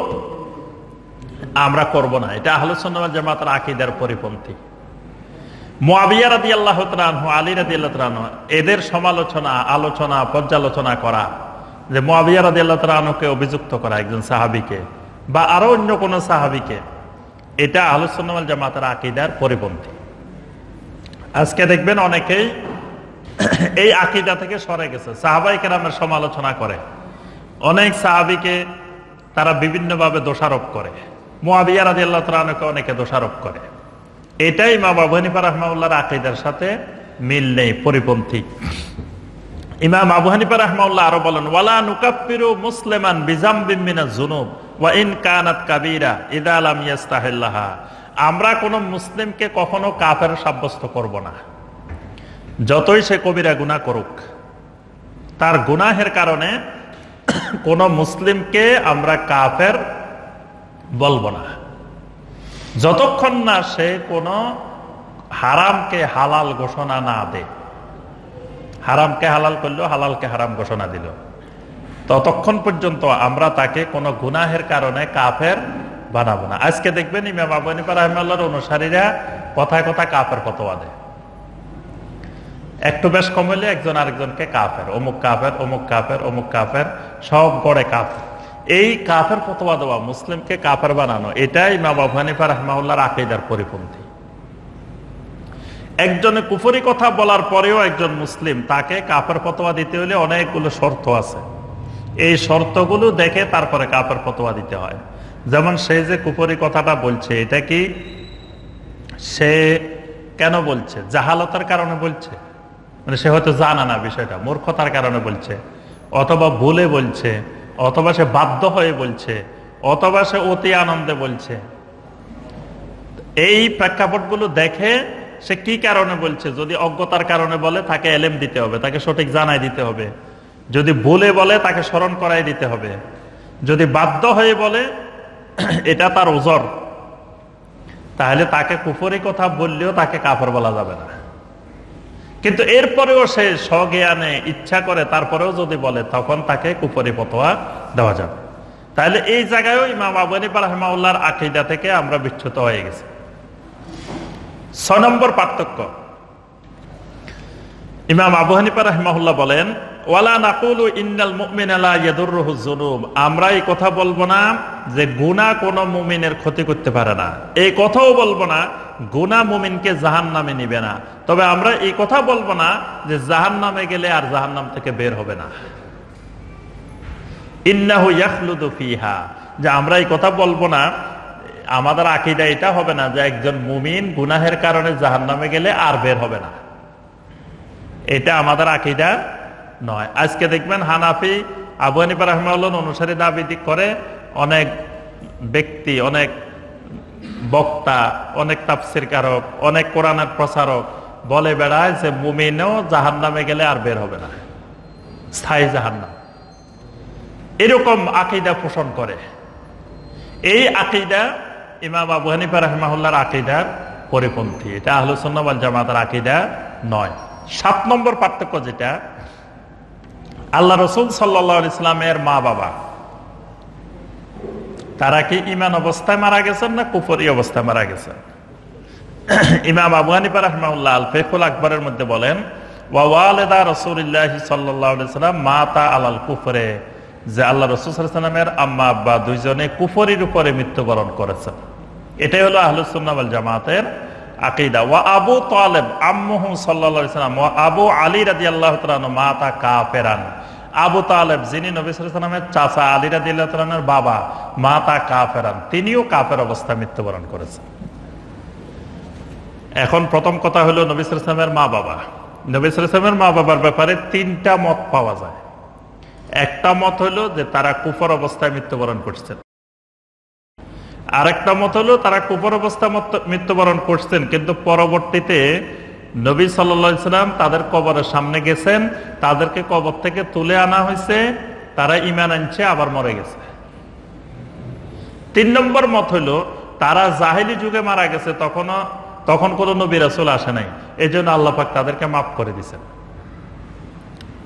আমরা করব না। এটা আহলুস সুন্নাহ ওয়াল জামাতের আকীদার পরিপন্থী। মুআবিয়া রাদিয়াল্লাহু তাআলা আনহু, আলী রাদিয়াল্লাহু তাআলা আনহু, এদের আলোচনা পর্যালোচনা করা, যে মুআবিয়া রাদিয়াল্লাহু তাআলা আনহুকে অভিযুক্ত করা একজন সাহাবীকে বা আরো অন্য কোন সাহাবীকে, এটা আহলুস সুন্নাহ ওয়াল জামাতের আকীদার পরিপন্থী। আজকে দেখবেন অনেকেই এই আকীদা থেকে সরে গেছে, সাহাবায়ে কেরামের সমালোচনা করে, অনেক সাহাবীকে তারা বিভিন্নভাবে দোষারোপ করে, মুআবিয়া রাদিয়াল্লাহু তাআলা আনহুকে অনেকে দোষারোপ করে। এটাই ইমাম আবু হানিফা রাহিমাহুল্লাহর আকীদার সাথে মিল নেই, পরিপন্থী। ইমাম আবু হানিফা রাহিমাহুল্লাহ আরো বলেন, ওয়ালা নুকাফিরু মুসলিমান বিযামবিন মিনাজ যুনুব ওয়া ইন কানাত কাবীরা ইযা লাম ইস্তাহিল্লাহা। আমরা কোন মুসলিমকে কখনো কাফের সাব্যস্ত করব না, যতই সে কবিরা গুনাহ করুক। তার গুনাহের কারণে কোন মুসলিমকে আমরা কাফের বলবো না, যতক্ষণ না সে কোন হারামকে হালাল ঘোষণা না দেয়। হারামকে হালাল করলো, হালালকে হারাম ঘোষণা দিল, ততক্ষণ পর্যন্ত আমরা তাকে কোন গুনাহের কারণে কাফের বানাবো না। আজকে দেখবেন ইমাম আবু হানিফা রাহিমাহুল্লাহর অনুসারীরা কথায় কথায় কাফের ফতোয়া দেয়, একটু বেশ কম হলে একজন আরেকজনকে কাফের, অমুক কাফের, অমুক কাফের, অমুক কাফের, সব গড়ে কাফের। এই কাফের ফতোয়া দেওয়া, মুসলিমকে কাফের বানানো, এটাই ইমাম আবু হানিফা রাহিমাহুল্লাহর আকীদার পরিপন্থী। একজনে কুফরি কথা বলার পরেও একজন মুসলিম, তাকে কাফের ফতোয়া দিতে হলে অনেকগুলো শর্ত আছে। এই শর্তগুলো দেখে তারপরে কাফের ফতোয়া দিতে হয়। যেমন সে যে কুফরি কথাটা বলছে, এটা কি সে কেন বলছে? জাহালতের কারণে বলছে, মানে সে হয়তো জানা না বিষয়টা, মূর্খতার কারণে বলছে, অথবা ভুলে বলছে, অথবা সে বাধ্য হয়ে বলছে, অথবা সে অতি আনন্দে বলছে। এই প্রেক্ষাপটগুলো দেখে সে কি কারণে বলছে। যদি অজ্ঞতার কারণে বলে, তাকে এলেম দিতে হবে, তাকে সঠিক জানাই দিতে হবে। যদি ভুলে বলে, তাকে স্মরণ করাই দিতে হবে। যদি বাধ্য হয়ে বলে, এটা তার ওজর, তাহলে তাকে কুফরি কথা বললেও তাকে কাফের বলা যাবে না। কিন্তু এরপরেও সে স্বজ্ঞানে ইচ্ছা করে তারপরেও যদি বলে, তখন তাকে কুফরি ফতোয়া দেওয়া যাবে। তাহলে এই জায়গায়ও ইমাম আবু হানিফা রাহিমাহুল্লাহর আকীদা থেকে আমরা বিচ্যুত হয়ে গেছি। 6 নম্বর পার্থক্য, ইমাম আবু হানিফা রাহিমাহুল্লাহ বলেন, ওয়ালা নাকুলু ইন্নাল মুমিনা লা ইয়াদুররুহু যুনুব। আমরা এই কথা বলবো না যে গুনাহ কোন মুমিনের ক্ষতি করতে পারে না, এই কথাও বলবো না গুনাহ মুমিনকে জাহান্নামে নিবে না। তবে আমরা এই কথা বলবো না যে জাহান্নামে গেলে আর জাহান্নাম থেকে বের হবে না, ইন্নাহু ইয়াখলুদু ফিহা। যে আমরা এই কথা বলবো না, আমাদের আকীদা এটা হবে না যে একজন মুমিন গুনাহের কারণে জাহান্নামে গেলে আর বের হবে না, এটা আমাদের আকীদা নয়। আজকে দেখবেন হানাফি, আবু হানিফা রাহিমাহুল্লাহ অনুসারী দাবি করে অনেক ব্যক্তি, অনেক বক্তা, অনেক তাফসীর কারক, অনেক কোরআনের প্রচারক বলে বেড়ায় যে মুমিনও জাহান্নামে গেলে আর বের হবে না, স্থায়ী জাহান্নাম। এরকম আকীদা পোষণ করে। এই আকীদা ইমাম আবু হানিফা রাহিমাহুল্লাহর আকীদার পরিপন্থী, এটা আহলুস সুন্নাহ ওয়াল জামাতের আকীদা নয়। 7 নম্বর পার্থক্য যেটা, আল্লাহ রাসূল সাল্লাল্লাহু আলাইহি ওয়াসাল্লামের মা বাবা, তারা কি ঈমান অবস্থায় মারা গেছেন না কুফরি অবস্থায় মারা গেছেন? ইমাম আবু হানিফা রাহিমাহুল্লাহ আল ফিকহুল আকবরের মধ্যে বলেন, ওয়া ওয়ালিদা রাসূলিল্লাহি সাল্লাল্লাহু আলাইহি ওয়াসাল্লাম মাতা আলাল কুফরে, যে আল্লাহ রাসূল সাল্লাল্লাহু আলাইহি ওয়াসাল্লামের আম্মা আব্বা দুইজনে কুফরির উপরে মৃত্যুবরণ করেছেন। এটাই হলো আহলুস সুন্নাহ ওয়াল জামাতের আকীদা। ওয়া আবু তালেব আম্মুহু সাল্লাল্লাহু আলাইহি ওয়াসাল্লাম ওয়া আবু আলী রাদিয়াল্লাহু তাআলা আনহু মাতা কাফেরান। আবু তালেব, যিনি নবী সাল্লাল্লাহু আলাইহি ওয়াসাল্লামের চাচা, আলী রাদিয়াল্লাহু তাআলা আনহুর বাবা, মাতা কাফেরান, তিনিও কাফের অবস্থায় মৃত্যুবরণ করেছেন। এখন প্রথম কথা হলো নবী সাল্লাল্লাহু আলাইহি ওয়াসাল্লামের মা বাবা। নবী সাল্লাল্লাহু আলাইহি ওয়াসাল্লামের মা বাবার ব্যাপারে 3টা মত পাওয়া যায়। একটা মত হলো যে তারা কুফর অবস্থায় মৃত্যুবরণ করছেন, আরেকটা মত হলো তারা কুফর অবস্থায় মৃত্যুবরণ করছেন, কিন্তু পরবর্তীতে নবী সাল্লাল্লাহু আলাইহি ওয়াসাল্লাম তাদের কবরের সামনে গেছেন, তাদেরকে কবর থেকে তুলে আনা হয়েছে, তারা ঈমান আনছে আবার মরে গেছে। 3 নম্বর মত হলো তারা জাহেলি যুগে মারা গেছে, তখন কোন নবী রাসূল আসে নাই, এই জন্য আল্লাহ পাক তাদেরকে মাফ করে দিয়েছেন।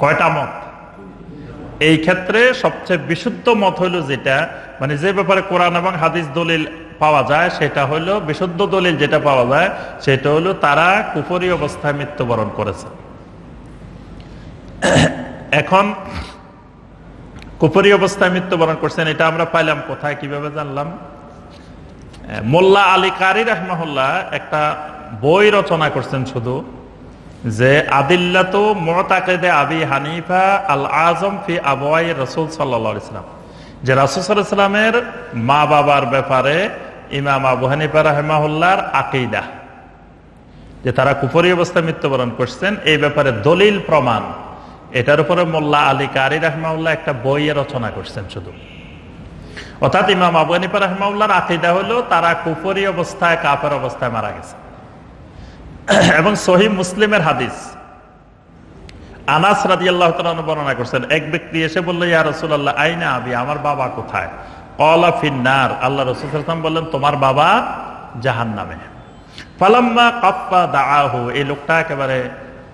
কয়টা মত? এই ক্ষেত্রে সবচেয়ে বিশুদ্ধ মত হলো যেটা, মানে যে ব্যাপারে কোরআন এবং হাদিস দলিল পাওয়া যায়, সেটা হলো বিশুদ্ধ দলিল যেটা পাওয়া যায়, সেটা হলো তারা কুফরি অবস্থায় মৃত্যুবরণ করেছে। এখন কুফরি অবস্থায় মৃত্যুবরণ করছেন, এটা আমরা পাইলাম কোথায়, কিভাবে জানলাম? মোল্লা আলী কারি রাহমাহুল্লাহ একটা বই রচনা করছেন শুধু, যে আদিল্লাতু মুতাকিদে আবি হানিফা আল আজম ফি আবওয়াই রাসূল সাল্লাল্লাহু আলাইহি ওয়াসাল্লাম, যে রাসূল সাল্লাল্লাহু আলাইহি ওয়াসাল্লামের মা বাবার ব্যাপারে ইমাম আবু হানিফা রাহমাহুল্লাহর আকীদা, যে তারা কুফরি অবস্থায় মৃত্যুবরণ করছেন, এই ব্যাপারে দলিল প্রমাণ, এটার উপরে মোল্লা আলী কারি রাহমাহুল্লাহ একটা বই রচনা করছেন শুধু। অর্থাৎ ইমাম আবু হানিফা রাহমাহুল্লাহর আকীদা হলো তারা কুফরি অবস্থায়, কাফের অবস্থায় মারা গেছে। এবং সহিহ মুসলিমের হাদিস, আনাস রাদিয়াল্লাহু তাআলা বর্ণনা করছেন, এক ব্যক্তি এসে বলল, ইয়া রাসূলুল্লাহ আইনা আবি, আমার বাবা কোথায়? ক্বালা ফিন্নার, আল্লাহ রাসূল সাল্লাল্লাহু আলাইহি ওয়াসাল্লাম বললেন, তোমার বাবা জাহান্নামে। ফালাম্মা কাফফা দাআহু, এই লোকটা একেবারে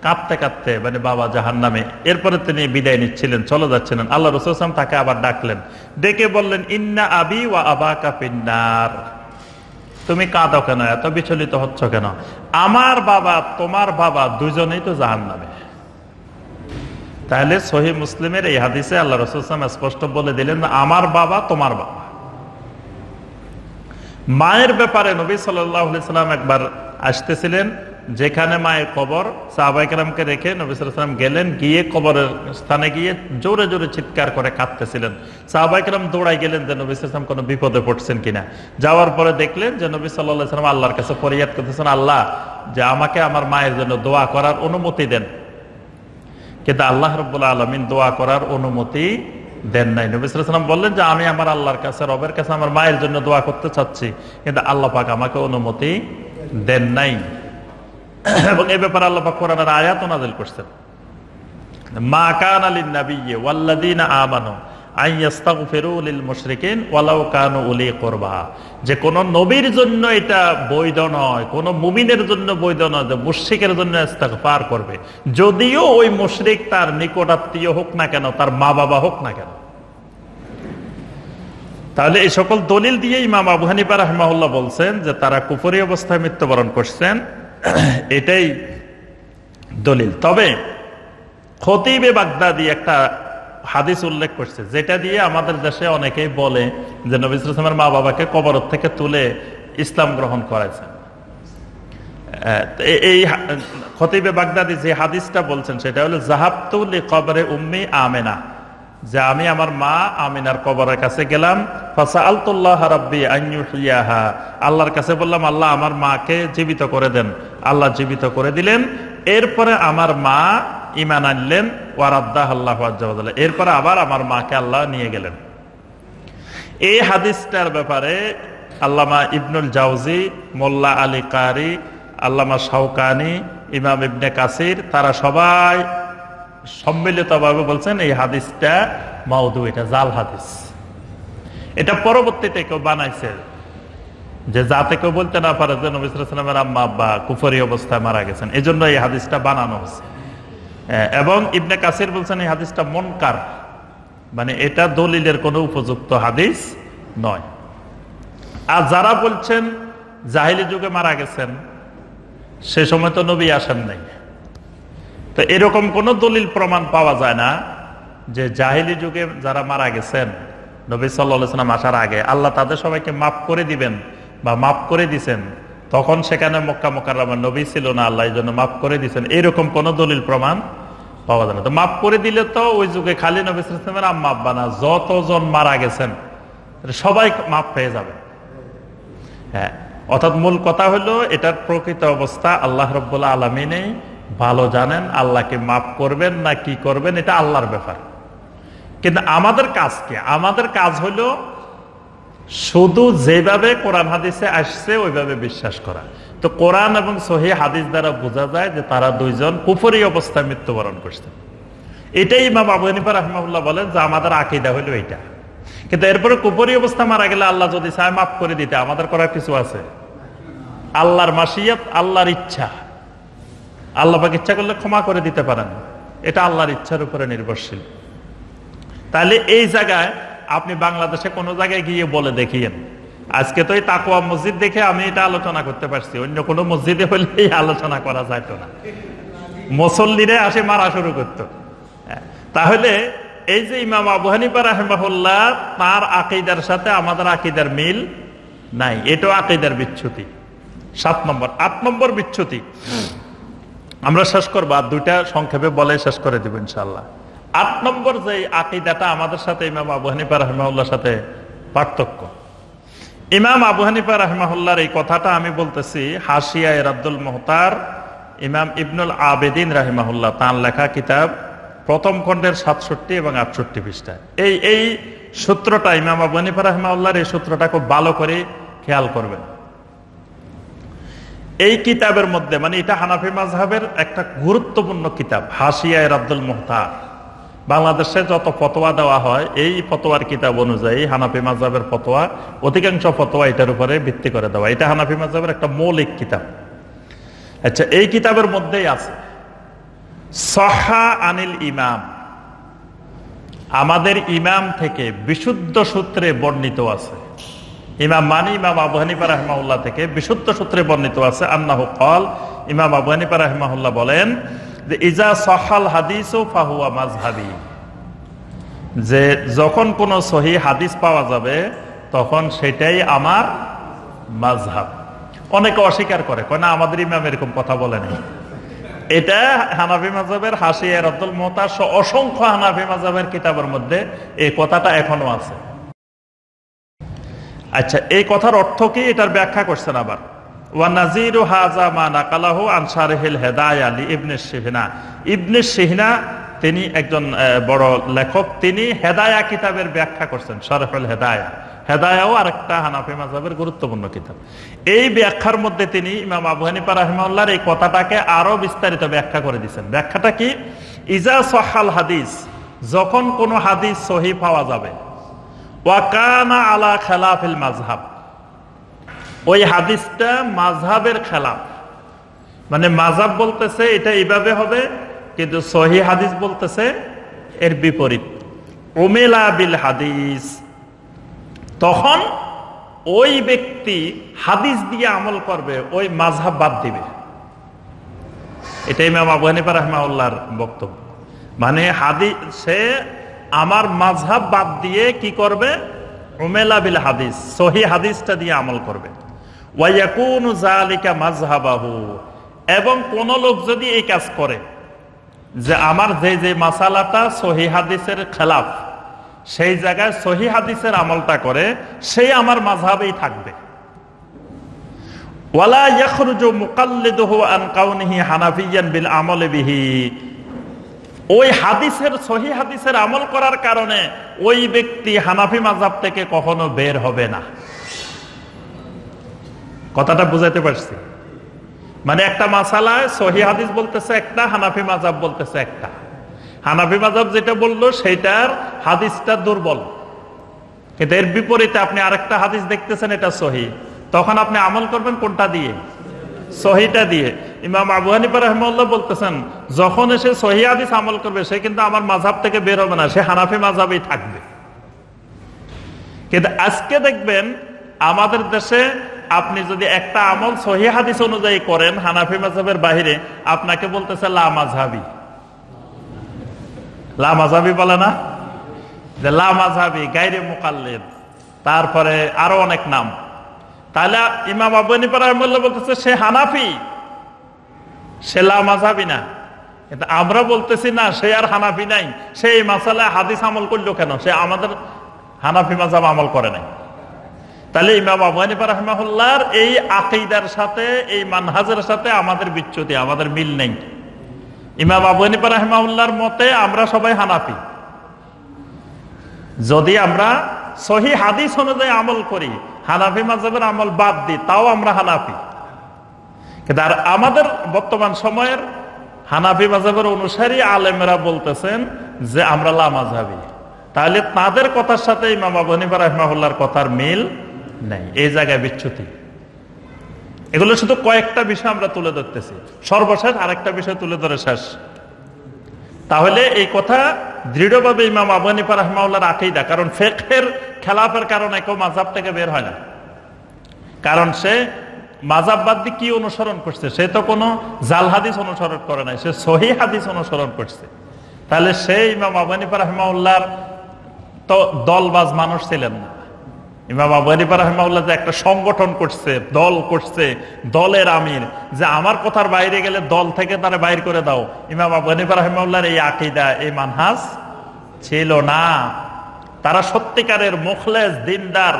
কাঁদতে কাঁদতে, মানে বাবা জাহান্নামে, এরপরে তিনি বিদায় নিচ্ছিলেন, চলে যাচ্ছিলেন, আল্লাহ রাসূল সাল্লাল্লাহু আলাইহি ওয়াসাল্লাম তাকে আবার ডাকলেন, ডেকে বললেন, ইন্না আবি ওয়া আবাকা ফিন্নার, তুমি কাঁদো কেন, এত বিচলিত হচ্ছ কেন? আমার বাবা তোমার বাবা দুজনেই তো জাহান্নামে। তাহলে সহিহ মুসলিমের এই হাদিসে আল্লাহ রাসূল সাল্লাল্লাহু আলাইহি ওয়াসাল্লাম স্পষ্ট বলে দিলেন, আমার বাবা তোমার বাবা। মায়ের ব্যাপারে নবী সাল্লাল্লাহু আলাইহি ওয়াসাল্লাম একবার আসতেছিলেন, যেখানে মায়ের কবর, সাহাবায়ে কেরামকে রেখে নবী সাল্লাল্লাহু আলাইহি ওয়াসাল্লাম গেলেন, গিয়ে কবরের স্থানে গিয়ে জোরে জোরে চিৎকার করে কাঁদতেছিলেন। সাহাবায়ে কেরাম দৌড়াই গেলেন যে নবী সাল্লাল্লাহু আলাইহি ওয়াসাল্লাম কোনো বিপদে পড়ছেন কিনা। যাওয়ার পরে দেখলেন যে নবী সাল্লাল্লাহু আলাইহি ওয়াসাল্লাম আল্লাহর কাছে ফরিয়াদ করতেছেন, আল্লাহ, যে আমাকে আমার মায়ের জন্য দোয়া করার অনুমতি দেন। কিন্তু আল্লাহ রাব্বুল আলামিন দোয়া করার অনুমতি দেন নাই। নবী সাল্লাল্লাহু আলাইহি ওয়াসাল্লাম বললেন যে আমি আমার আল্লাহর কাছে, রবের কাছে আমার মায়ের জন্য দোয়া করতে চাচ্ছি, কিন্তু আল্লাহ পাক আমাকে অনুমতি দেন নাই। এবং এই ব্যাপারে আল্লাহ পাক কোরআনের আয়াত নাযিল করছেন, মা কানা লিন নাবিয়্যি ওয়াল্লাযীনা আমানু আইয়াস্তাগফিরু লিল মুশরিকিন ওয়ালাউ কানু উলি কুরবা, যে কোন নবীর জন্য এটা বৈধ নয়, কোন মুমিনের জন্য বৈধ নয় যে মুশরিকের জন্য ইস্তিগফার করবে, যদিও ওই মুশরিক তার নিকটাত্মীয় হোক না কেন, তার মা বাবা হোক না কেন। তাহলে এই সকল দলিল দিয়ে ইমাম আবু হানিফা রাহিমাহুল্লাহ বলছেন যে তারা কুফরি অবস্থায় মৃত্যুবরণ করছেন, এটাই দলিল। তবে খতিবে বাগদাদি একটা হাদিস উল্লেখ করছে, যেটা দিয়ে আমাদের দেশে অনেকেই বলে যে নবী সাল্লাল্লাহু আলাইহি ওয়াসাল্লামের মা বাবাকে কবর থেকে তুলে ইসলাম গ্রহণ করাইছেন। এই খতিবে বাগদাদি যে হাদিসটা বলছেন সেটা হলো, যাহাবতু লিকবরে উম্মি আমেনা, যে আমি আমার মা আমিনার কবরের কাছে গেলাম, ফাসাআলতুল্লাহ রাব্বি আন ইউহইয়াহা, আল্লাহর কাছে বললাম, আল্লাহ আমার মাকে জীবিত করে দেন। আল্লাহ জীবিত করে দিলেন। এরপরে আমার মা ঈমান আনলেন, ওয়ারাদ্দাহ আল্লাহু আযজা ওয়া জাল্লা, এরপরে আবার আমার মাকে আল্লাহ নিয়ে গেলেন। এই হাদিসটার ব্যাপারে আল্লামা ইবনুল জাওজি, মোল্লা আলী কারি, আল্লামা শাওকানি, ইমাম ইবনে কাসির, তারা সবাই সম্মিলিতভাবে বলছেন এই হাদিসটা মাউদু, এটা জাল হাদিস। এটা পরবর্তীতে কেউ বানাইছে, যে যাতে কেউ বলতে না পারে যে নবী সাল্লাল্লাহু আলাইহি ওয়াসাল্লামের আম্মা আব্বা কুফরি অবস্থায় মারা গেছেন, এজন্য এই হাদিসটা বানানো হয়েছে। এবং ইবনে কাসির বলছেন এই হাদিসটা মুনকার, মানে এটা দলিলের কোনো উপযুক্ত হাদিস নয়। আর যারা বলছেন জাহেলি যুগে মারা গেছেন, সে সময় তো নবী আসেন নাই, তো এরকম কোন দলিল প্রমাণ পাওয়া যায় না যে জাহেলি যুগে যারা মারা গেছেন নবী সাল্লাল্লাহু আলাইহি ওয়াসাল্লাম আসার আগে আল্লাহ তাদের সবাইকে মাফ করে দিবেন বা মাফ করে দিছেন। তখন সেখানে মক্কা মুকাররমা নবী ছিল না, আল্লাহ এই জন্য মাফ করে দিছেন, এরকম কোন দলিল প্রমাণ পাওয়া যায় না। তো মাফ করে দিলে তো ওই যুগে খালি নবী সাল্লাল্লাহু আলাইহি ওয়াসাল্লামের আম্মা আব্বা না, যতজন মারা গেছেন সবাই মাফ পেয়ে যাবে। হ্যাঁ, অর্থাৎ মূল কথা হলো এটার প্রকৃত অবস্থা আল্লাহ রাব্বুল আলামিনই ভালো জানেন। আল্লাহকে মাফ করবেন না কি করবেন এটা আল্লাহর ব্যাপার। কিন্তু আমাদের কাজ কি? আমাদের কাজ হলো শুধু যেভাবে কোরআন হাদিসে আসছে ওইভাবে বিশ্বাস করা। তো কোরআন এবং সহিহ হাদিস দ্বারা বোঝা যায় যে তারা দুইজন কুফরি অবস্থায় মৃত্যুবরণ করছেন। এটাই ইমাম আবু হানিফা রাহিমাহুল্লাহ বলেন যে আমাদের আকীদা হলো এটা। কিন্তু এরপরে কুফরি অবস্থা মারা গেলে আল্লাহ যদি চায় মাফ করে দিতে, আমাদের করার কিছু আছে? আল্লাহর মাশিয়াত, আল্লাহর ইচ্ছা। আল্লাহ পাক ইচ্ছা করলে ক্ষমা করে দিতে পারেন, এটা আল্লাহর ইচ্ছার উপরে নির্ভরশীল। তাহলে এই জায়গায় আপনি বাংলাদেশে কোনো জায়গায় গিয়ে বলে দেখিয়েন, আজকে তো এই তাকওয়া মসজিদ দেখে আমি এটা আলোচনা করতে পারছি, অন্য কোনো মসজিদে হলে এই আলোচনা করা যাইতো না, মুসল্লিরা আসে মারা শুরু করতো। তাহলে এই যে ইমাম আবু হানিফা রাহিমাহুল্লাহ, তার আকীদার সাথে আমাদের আকীদার মিল নাই, এটাও আকীদার বিচ্যুতি। 7 নম্বর। 8 নম্বর বিচ্যুতি আমরা শেষ করবো, আর 2টা সংক্ষেপে বলে শেষ করে দিব ইনশাআল্লাহ। 8 নম্বর যে আকীদাটা আমাদের সাথে ইমাম আবু হানিফা রাহিমাহুল্লাহর সাথে পার্থক্য। ইমাম আবু হানিফা রাহিমাহুল্লাহর এই কথাটা আমি বলতেছি হাশিয়ায়ে রাদ্দুল মুহতার ইমাম ইবনুল আবেদিন রাহিমাহুল্লাহ তার লেখা কিতাব প্রথম খণ্ডের 67 এবং 68 পৃষ্ঠায়। এই সূত্রটা ইমাম আবু হানিফা রাহিমাহুল্লাহর এই সূত্রটা খুব ভালো করে খেয়াল করবেন। এই কিতাবের মধ্যে, মানে এটা হানাফি মাযহাবের একটা গুরুত্বপূর্ণ কিতাব, হাশিয়ায়ে রাদ্দুল মুহতার। বাংলাদেশে যত ফতোয়া দেওয়া হয় এই ফতোয়ার কিতাব অনুযায়ী হানাফি মাযহাবের ফতোয়া, অধিকাংশ ফতোয়া এটার উপরে ভিত্তি করে দেওয়া। এটা হানাফি মাযহাবের একটা মৌলিক কিতাব। আচ্ছা, এই কিতাবের মধ্যেই আছে সাহহা আনিল ইমাম, আমাদের ইমাম থেকে বিশুদ্ধ সূত্রে বর্ণিত আছে। ইমাম মানি ইমাম আবু হানিফা রাহিমাহুল্লাহ থেকে বিশুদ্ধ সূত্রে বর্ণিত আছে, আন্নাহু ক্বাল, ইমাম আবু হানিফা রাহিমাহুল্লাহ বলেন যে ইজা সাহাল হাদিসু ফাহুয়া মাযহাবি, যে যখন কোন সহিহ হাদিস পাওয়া যাবে তখন সেটাই আমার মাযহাব। অনেকে অস্বীকার করে, কয় না আমাদের ইমাম এরকম কথা বলেনি। এটা হানাফি মাযহাবের হাশিয়ায়ে রাদ্দুল মুহতার অসংখ্য হানাফি মাযহাবের কিতাবের মধ্যে এই কথাটা এখনো আছে। আচ্ছা, এই কথার অর্থ কি? এটার ব্যাখ্যা করছেন আবার, ওয়া নাযীরু হাযা মা নাকালাহু আন শারহিল হিদায়াহ লি ইবনে সিহনা। ইবনে সিহনা তিনি একজন বড় লেখক, তিনি হেদায়া কিতাবের ব্যাখ্যা করছেন, শারহুল হিদায়াহ। হেদায়াও আরেকটা হানাফি মাযহাবের গুরুত্বপূর্ণ কিতাব। এই ব্যাখ্যার মধ্যে তিনি ইমাম আবু হানিফা রাহিমাহুল্লাহর এই কথাটাকে আরো বিস্তারিত ব্যাখ্যা করে দিয়েছেন। ব্যাখ্যাটা কি? ইজা সাহাল হাদিস, যখন কোন হাদিস সহিহ পাওয়া যাবে, ওয়া কানা আলা খিলাফিল মাযহাব, ওই হাদিসটা মাযহাবের খেলাফ, মানে মাযহাব বলতেছে এটা এইভাবে হবে, কিন্তু সহিহ হাদিস বলতেছে এর বিপরীত। উমিলা বিল হাদিস, তখন ওই ব্যক্তি হাদিস দিয়ে আমল করবে, ওই মাযহাব বাদ দিবে। এটা ইমাম আবু হানিফা রাহিমাহুল্লাহর বক্তব্য। মানে হাদিস, সে আমার মাযহাব বাদ দিয়ে কি করবে? উমিলা বিল হাদিস, সহিহ হাদিসটা দিয়ে আমল করবে। ওয়া ইয়াকুনু যালিকা মাযহাবাহু, এবং কোন লোক যদি এই কাজ করে যে আমার যে মাসালাটা সহিহ হাদিসের খেলাফ, সেই জায়গায় সহিহ হাদিসের আমলটা করে, সেই আমার মাযহাবেই থাকবে। ওয়ালা ইয়াখরুজু মুকাল্লিদুহু আন কাউনিহি হানাফিয়ান বিল আমলি বিহি, ওই হাদিসের সহিহ হাদিসের আমল করার কারণে ওই ব্যক্তি হানাফি মাযহাব থেকে কখনো বের হবে না। কথাটা বুঝাতে পারছি? মানে একটা মাসালায় সহিহ হাদিস বলতেছে একটা, হানাফি মাযহাব বলতেছে একটা। হানাফি মাযহাব যেটা বললো সেইটার হাদিসটা দুর্বল, কিন্তু এর বিপরীতে আপনি আরেকটা হাদিস দেখতেছেন এটা সহিহ, তখন আপনি আমল করবেন কোনটা দিয়ে? সহিহটা দিয়ে। ইমাম আবু হানিফা রাহিমাহুল্লাহ বলতেছেন যখন এসে সহিহ হাদিস আমল করবে সে কিন্তু আমার মাযহাব থেকে বের হবে না, সে হানাফি মাযহাবেই থাকবে। কিন্তু আজকে দেখবেন আমাদের দেশে আপনি যদি একটা আমল সহিহ হাদিস অনুযায়ী করেন হানাফি মাযহাবের বাইরে, আপনাকে বলতেছে লা মাযহাবি। লা মাযহাবি বলে না, যে লা মাযহাবি, গায়রে মুকাল্লিদ, তারপরে আরো অনেক নাম। তাহলে ইমাম আবু হানিফা রাহিমাহুল্লাহ বলতেছে সে হানাফি, সে লা মাযহাবি না। কিন্তু আমরা বলতেছি না, সে আর হানাফি নাই, সে এই মাসালায় হাদিস আমল করলো কেন? সে আমাদের হানাফি মাযহাব আমল করে নাই। তাহলে ইমাম আবু হানিফা রাহিমাহুল্লাহর এই আকীদার সাথে, এই মানহাজের সাথে আমাদের বিচ্যুতি, আমাদের মিল নেই। ইমাম আবু হানিফা রাহিমাহুল্লাহর মতে আমরা সবাই হানাফি, যদি আমরা সহিহ হাদিস অনুযায়ী আমল করি, হানাফি মাযহাবের আমল বাদ দিই, তাও আমরা হানাফি। কিন্তু আর আমাদের বর্তমান সময়ের হানাফি মাযহাবের অনুসারী আলেমেরা বলতেছেন যে আমরা লামাযহাবী, তাহলে তাদের কথার সাথে ইমাম আবু হানিফা রাহিমাহুল্লাহর কথার মিল নেই, এই জায়গায় বিচ্যুতি। এগুলো শুধু কয়েকটা বিষয় আমরা তুলে ধরতেছি, সর্বশেষ আরেকটা বিষয় তুলে ধরে শেষ। তাহলে এই কথা দৃঢ়ভাবে ইমাম আবু হানিফা রাহিমাহুল্লাহর আকীদা, কারণ ফিকহের খেলাফের কারণে কেউ মাযহাব থেকে বের হয় না, কারণ সে মাযহাব বাদ দিয়ে কি অনুসরণ করছে? সে তো কোনো জাল হাদিস অনুসরণ করে নাই, সে সহিহ হাদিস অনুসরণ করছে। তাহলে সে ইমাম আবু হানিফা রাহিমাহুল্লাহর তো দলবাজ মানুষ ছিলেন না। ইমাম আবু হানিফা রাহিমাহুল্লাহ যে একটা সংগঠন করছে, দল করছে, দলের আমির, যে আমার কথার বাইরে গেলে দল থেকে তারা বাইর করে দাও, ইমাম আবু হানিফা রাহিমাহুল্লাহর এই আকীদা, এই মানহাজ ছিল না। তারা সত্যিকারের মুখলেস দিনদার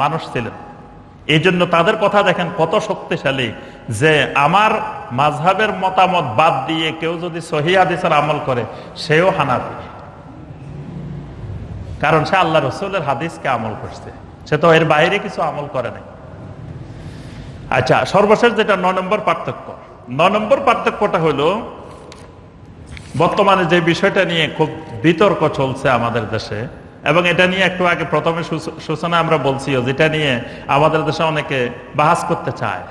মানুষ ছিলেন। এই জন্য তাদের কথা দেখেন কত শক্তিশালী, যে আমার মাযহাবের মতামত বাদ দিয়ে কেউ যদি সহিহ হাদিসের আমল করে সেও হানাফি, কারণ সে আল্লাহ রাসূলের হাদিসকে আমল করছে, সে তো এর বাইরে কিছু আমল করে নাই। আচ্ছা, সর্বশেষ যেটা 9 নম্বর পার্থক্য, 9 নম্বর পার্থক্যটা হলো বর্তমানে যে বিষয়টা নিয়ে খুব বিতর্ক চলছে আমাদের দেশে, এবং এটা নিয়ে একটু আগে প্রথমে সূচনা আমরা বলছিও, যেটা নিয়ে আমাদের দেশে অনেকে বাহাস করতে চায়,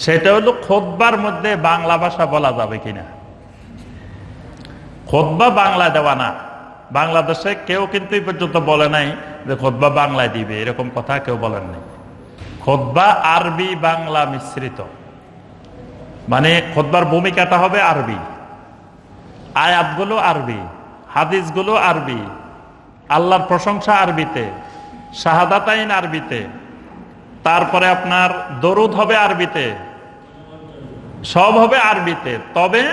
সেটা হলো খুতবার মধ্যে বাংলা ভাষা বলা যাবে কিনা। খুতবা বাংলা দেওয়া না, বাংলাদেশে কেউ কিন্তু এই পর্যন্ত বলে নাই যে খুতবা বাংলায় দিবে, এরকম কথা কেউ বলেন নাই। খুতবা আরবি বাংলা মিশ্রিত, মানে খুতবার ভূমিকাটা হবে আরবি, আয়াতগুলো আরবি, হাদিসগুলো আরবি, আল্লাহর প্রশংসা আরবিতে, শাহাদাতাইন আরবিতে, তারপরে আপনার দরুদ হবে আরবিতে, সব হবে আরবিতে। তবে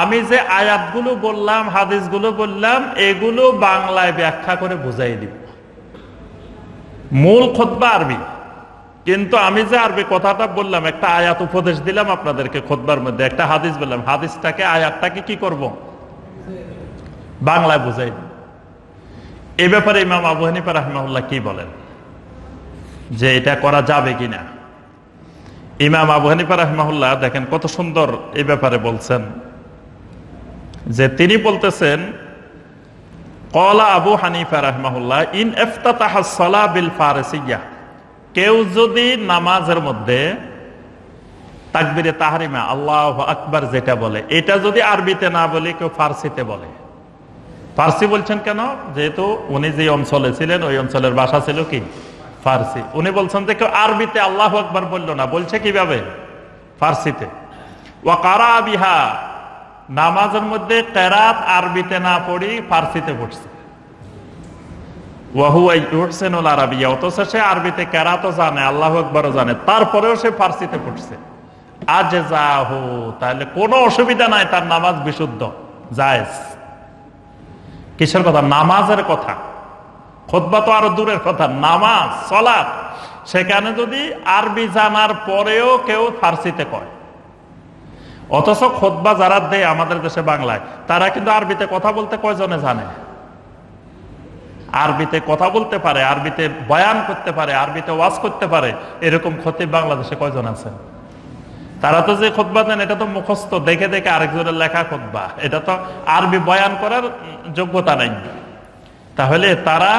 আমি যে আয়াতগুলো বললাম, হাদিসগুলো বললাম, এগুলো বাংলায় ব্যাখ্যা করে বুঝাই দিব। মূল খুতবা আরবি, কিন্তু আমি যে আরবি কথাটা বললাম, একটা আয়াত উপদেশ দিলাম আপনাদেরকে খুতবার মধ্যে, একটা হাদিস বললাম, হাদিসটাকে আয়াতটাকে কি করব? বাংলায় বুঝাই দিব। এই ব্যাপারে ইমাম আবু হানিফা রাহিমাহুল্লাহ কি বলেন, যে এটা করা যাবে কিনা? ইমাম আবু হানিফা রাহিমাহুল্লাহ দেখেন কত সুন্দর এই ব্যাপারে বলছেন, যে তিনি বলতেছেন, ক্বালা আবু হানিফা রাহিমাহুল্লাহ, ইন ইফতাতাহা আস-সালাহ বিল ফারসিয়্যা, কেউ যদি নামাজের মধ্যে তাকবীরে তাহরিমা আল্লাহু আকবার যেটা বলে, এটা যদি আরবিতে না বলে কেউ ফার্সিতে বলে। ফার্সি বলছেন কেন? যেহেতু উনি যে অঞ্চলে ছিলেন ওই অঞ্চলের ভাষা ছিল কি ফার্সি। উনি বলছেন যে কেউ আরবিতে আল্লাহু আকবার বললো না, বলছে কিভাবে? ফার্সিতে। ওয়া কারা বিহা, নামাজের মধ্যে কেরাত আরবিতে না পড়ি ফার্সিতে পড়ছে। ওয়া হুয়া ইউহসিনুল আরাবিয়া, অথচ সে আরবিতে কেরাতও জানে, আল্লাহু আকবারও জানে, তারপরেও সে ফার্সিতে পড়ছে। আজজাহু, তাহলে কোনো অসুবিধা নাই, তার নামাজ বিশুদ্ধ, জায়েজ। কিসের কথা? নামাজের কথা। খুতবা তো আরো দূরের কথা, নামাজ সালাত, সেখানে যদি আরবি জানার পরেও কেউ ফার্সিতে কয়, অথচ খুতবা যারা দেয় আমাদের দেশে বাংলায়, তারা কিন্তু আরবিতে কথা বলতে কয়জনে জানে? আরবিতে কথা বলতে পারে, আরবিতে বয়ান করতে পারে, আরবিতে ওয়াজ করতে পারে, এরকম খতিব বাংলাদেশে কয়জন আছেন? তারা তো যে খুতবা দেন এটা তো মুখস্থ, দেখে দেখে আরেকজনের লেখা খুতবা, এটা তো আরবি বয়ান করার যোগ্যতা নাই। তাহলে তারা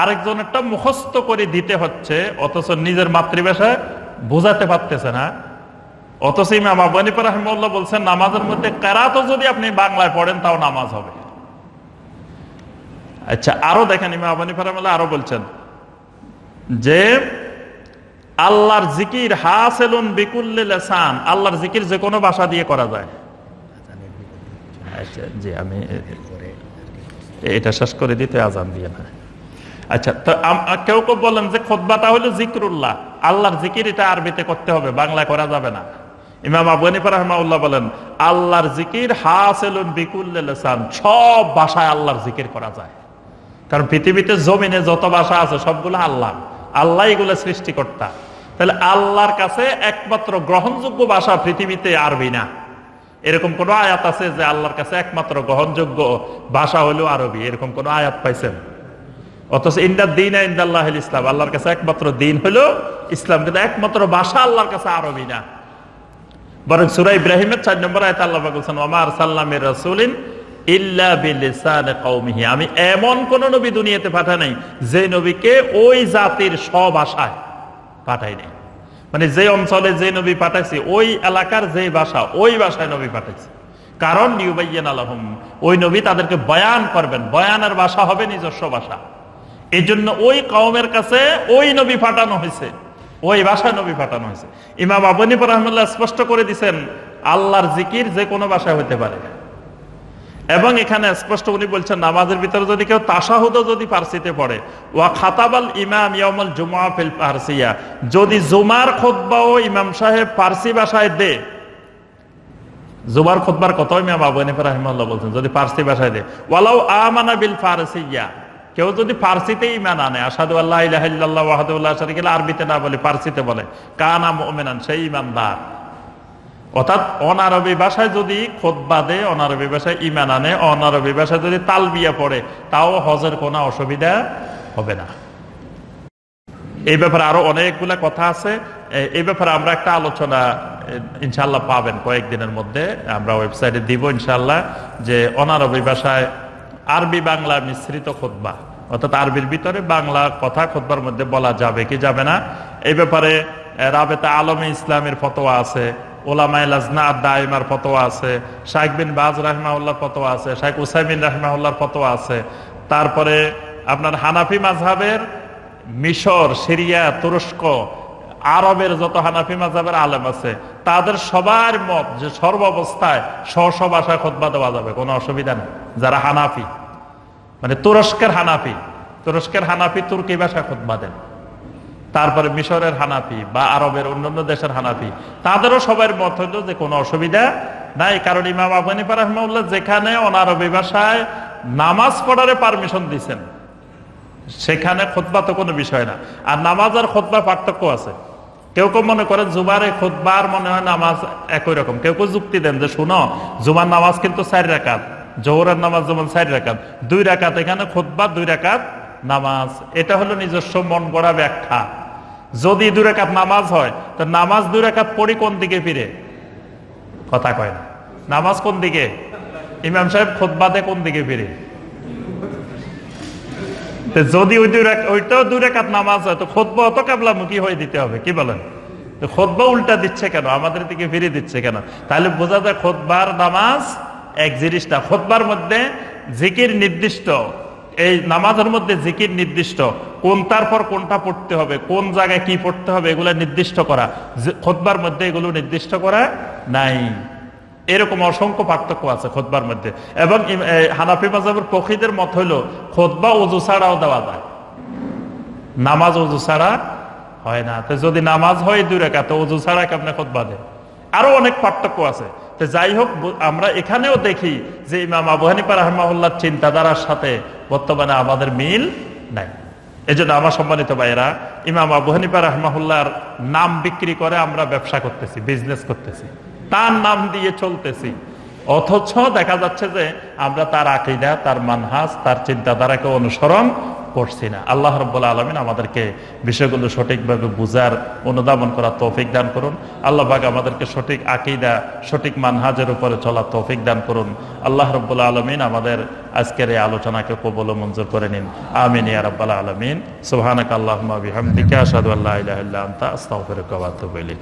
আরেকজনেরটা মুখস্থ করে দিতে হচ্ছে, অথচ নিজের মাতৃভাষায় বোঝাতে পারতেছে না। অথচ ইমাম আবু হানিফা রাহিমাহুল্লাহ বলছেন, নামাজের মধ্যে কেরাতও যদি আপনি বাংলায় পড়েন তাও নামাজ হবে। আচ্ছা, আরো দেখেন ইমাম আবু হানিফা রাহিমাহুল্লাহ আরো বলছেন যে আল্লাহর জিকির হাসিলুন বিকুল্লি লিসান, আল্লাহর জিকির যে কোনো ভাষা দিয়ে করা যায়। আচ্ছা জি, আমি এটা শেষ করে দিতে আজান দিয়ে না। আচ্ছা, তো কেউ কেউ বলেন যে খুতবাটা হলো জিকরুল্লাহ, আল্লাহর জিকির, এটা আরবিতে করতে হবে, বাংলায় করা যাবে না। ইমাম আবু হানিফা রাহিমাহুল্লাহ বলেন আল্লাহর জিকির হাসিলুন বিকুল্লি লিসান, সব ভাষায় আল্লাহর জিকির করা যায়। কারণ পৃথিবীতে জমিনে যত ভাষা আছে সবগুলো আল্লাহ, আল্লাহ এগুলো সৃষ্টিকর্তা। তাহলে আল্লাহর কাছে একমাত্র গ্রহণযোগ্য ভাষা পৃথিবীতে আরবি না। এরকম কোন আয়াত আছে যে আল্লাহর কাছে একমাত্র গ্রহণযোগ্য ভাষা হলো আরবি? এরকম কোন আয়াত পাইছেন? অথচ ইন্দাদ দীনা ইনদাল্লাহিল ইসলাম, আল্লাহর কাছে একমাত্র দিন হলো ইসলাম, কিন্তু একমাত্র ভাষা আল্লাহর কাছে আরবি না। বরং সূরা ইব্রাহিমের 4 নম্বর আয়াতে আল্লাহ বলেছেন, ওয়া মা আরসালনা মির রাসূলিন ইল্লা বিলিসানি কওমিহি, আমি এমন কোন নবী দুনিয়াতে পাঠাই নাই যে নবীকে ওই জাতির সব ভাষায় পাঠাই নাই। মানে যে অঞ্চলে যে নবী পাঠাইছি ওই এলাকার যে ভাষা ওই ভাষায় নবী পাঠাইছি। কারণ লিউবাইয়িনা লাহুম, ওই নবী তাদেরকে বয়ান করবেন, বয়ানের ভাষা হবে নিজস্ব ভাষা। এই জন্য ওই কওমের কাছে ওই নবী পাঠানো হয়েছে, ওই ভাষায় নবী পাঠানো হয়েছে। ইমাম আবু হানিফা রাহিমাহুল্লাহ স্পষ্ট করে দিয়েছেন আল্লাহর জিকির যে কোনো ভাষায় হতে পারে। এবং এখানে স্পষ্ট উনি বলছেন নামাজের ভিতরে যদি কেউ তাশাহুদও যদি ফারসিতে পড়ে, ওয়া খাতাবাল ইমাম ইয়াউমুল জুমআ ফিল ফারসিয়া, যদি জুমার খুতবাও ইমাম সাহেব ফারসি ভাষায় দে, জুমার খুতবার কথা ইমাম আবু হানিফা রাহিমাহুল্লাহ বলছেন যদি ফারসি ভাষায় দে, ওয়ালাউ আমানা বিল ফারসিয়া, কেউ যদি ফারসিতে ঈমান আনে, আশহাদু আল্লা ইলাহা ইল্লাল্লাহ ওয়াহদাহু লা শারীকা লাহু, আরবিতে না বলে ফারসিতে বলে, কানা মুমিনান, সেই ঈমানদার। অর্থাৎ অনারবি ভাষায় যদি খুতবা দেয়, অনারবি ভাষায় ঈমান আনে, অনারবি ভাষায় যদি তালবিয়া পড়ে, তাও হজের কোনো অসুবিধা হবে না। এই ব্যাপারে আরো অনেকগুলা কথা আছে। এই ব্যাপারে আমরা একটা আলোচনা ইনশাআল্লাহ পাবেন কয়েকদিনের মধ্যে, আমরা ওয়েবসাইটে দিব ইনশাআল্লাহ, যে অনারবি ভাষায় আরবি বাংলা মিশ্রিত খুতবা, অর্থাৎ আরবির ভিতরে বাংলা কথা খুতবার মধ্যে বলা যাবে কি যাবে না। এই ব্যাপারে রাবেতা আলমে ইসলামের ফতোয়া আছে, ওলামায়ে লাজনা দাইমার ফতোয়া আছে, শাইখ বিন বাজ রাহিমাহুল্লাহর ফতোয়া আছে, শাইখ উসাইমিন রাহিমাহুল্লাহর ফতোয়া আছে। তারপরে আপনার হানাফি মাযহাবের মিশর, সিরিয়া, তুরস্ক, আরবের যত হানাফি মাযহাবের আলেম আছে তাদের সবার মত যে সর্বাবস্থায় স্ব ভাষায় খুতবা দেওয়া যাবে, কোনো অসুবিধা নেই। যারা হানাফি, মানে তুরস্কের হানাফি তুর্কি ভাষায় খুতবা দেন, তারপরে মিশরের হানাফি বা আরবের অন্যান্য দেশের হানাফি, তাদেরও সবার মত হইল যে কোনো অসুবিধা নাই। কারণ ইমাম আবু হানিফা রাহিমাহুল্লাহ যেখানে অনারবি ভাষায় নামাজ পড়ারে পারমিশন দিচ্ছেন, সেখানে খুতবা তো কোনো বিষয় না। আর নামাজ আর খুতবা পার্থক্য আছে। কেউ কেউ মনে করেন জুমারে খুতবার মনে হয় নামাজ একই রকম। কেউ কেউ যুক্তি দেন যে শুনো, জুমার নামাজ কিন্তু 4 রাকাত, জোহরের নামাজ যেমন 4 রাকাত, 2 রাকাত এখানে খুতবা, 2 রাকাত নামাজ। এটা হলো নিজস্ব মন গড়া ব্যাখ্যা। যদি 2 রাকাত নামাজ হয়, তো নামাজ 2 রাকাত পড়ি কোন দিকে ফিরে? কথা কয় না। নামাজ কোন দিকে? ইমাম সাহেব খুতবাতে কোন দিকে ফিরে? যদি ওইটাও 2 রাকাত নামাজ হয়, তো খুতবা অত কিবলামুখী হয়ে দিতে হবে, কি বলেন? খুতবা উল্টা দিচ্ছে কেন, আমাদের দিকে ফিরে দিচ্ছে কেন? তাহলে বোঝা যায় খুতবার নামাজ এক জিনিস না। খুতবার মধ্যে জিকির নির্দিষ্ট, এই নামাজের মধ্যে জিকির নির্দিষ্ট, কোনটার পর কোনটা পড়তে হবে, কোন জায়গায় কি পড়তে হবে, এগুলো নির্দিষ্ট করা। খুতবার মধ্যে এগুলো নির্দিষ্ট করা নাই। এরকম অসংখ্য পার্থক্য আছে খুতবার মধ্যে। এবং হানাফি মাযহাবের ফকিহদের মত হইল খুতবা ওযু ছাড়াও দেওয়া যায়, নামাজ ওযু ছাড়া হয় না। তো যদি নামাজ হয় 2 রাকাত, ওযু ছাড়া কেমনে খুতবা দেয়? আরো অনেক পার্থক্য আছে। তো যাই হোক, আমরা এখানেও দেখি যে ইমাম আবু হানিফা রাহিমাহুল্লাহর চিন্তাধারার সাথে বর্তমানে আমাদের মিল নাই। এই জন্য আমার সম্মানিত ভাইয়েরা, ইমাম আবু হানিফা রাহিমাহুল্লাহর নাম বিক্রি করে আমরা ব্যবসা করতেছি, বিজনেস করতেছি, তার নাম দিয়ে চলতেছি, অথচ দেখা যাচ্ছে যে আমরা তার আকীদা, তার মানহাজ, তার চিন্তাধারাকে অনুসরণ করছি না। আল্লাহ রাব্বুল আলামিন আমাদেরকে বিষয়গুলো সঠিকভাবে বুঝার, অনুধাবন করার তৌফিক দান করুন। আল্লাহ পাক আমাদেরকে সঠিক আকীদা, সঠিক মানহাজের উপরে চলার তৌফিক দান করুন। আল্লাহ রাব্বুল আলামিন আমাদের আজকের এই আলোচনাকে কবুল ও মঞ্জুর করে নিন। আমিন ইয়া রাব্বাল আলামিন। সুবহানাকা আল্লাহুম্মা বিহামদিকা আশহাদু আল্লা ইলাহা ইল্লা আনতা আস্তাগফিরুকা ওয়া আতুবু ইলাইক।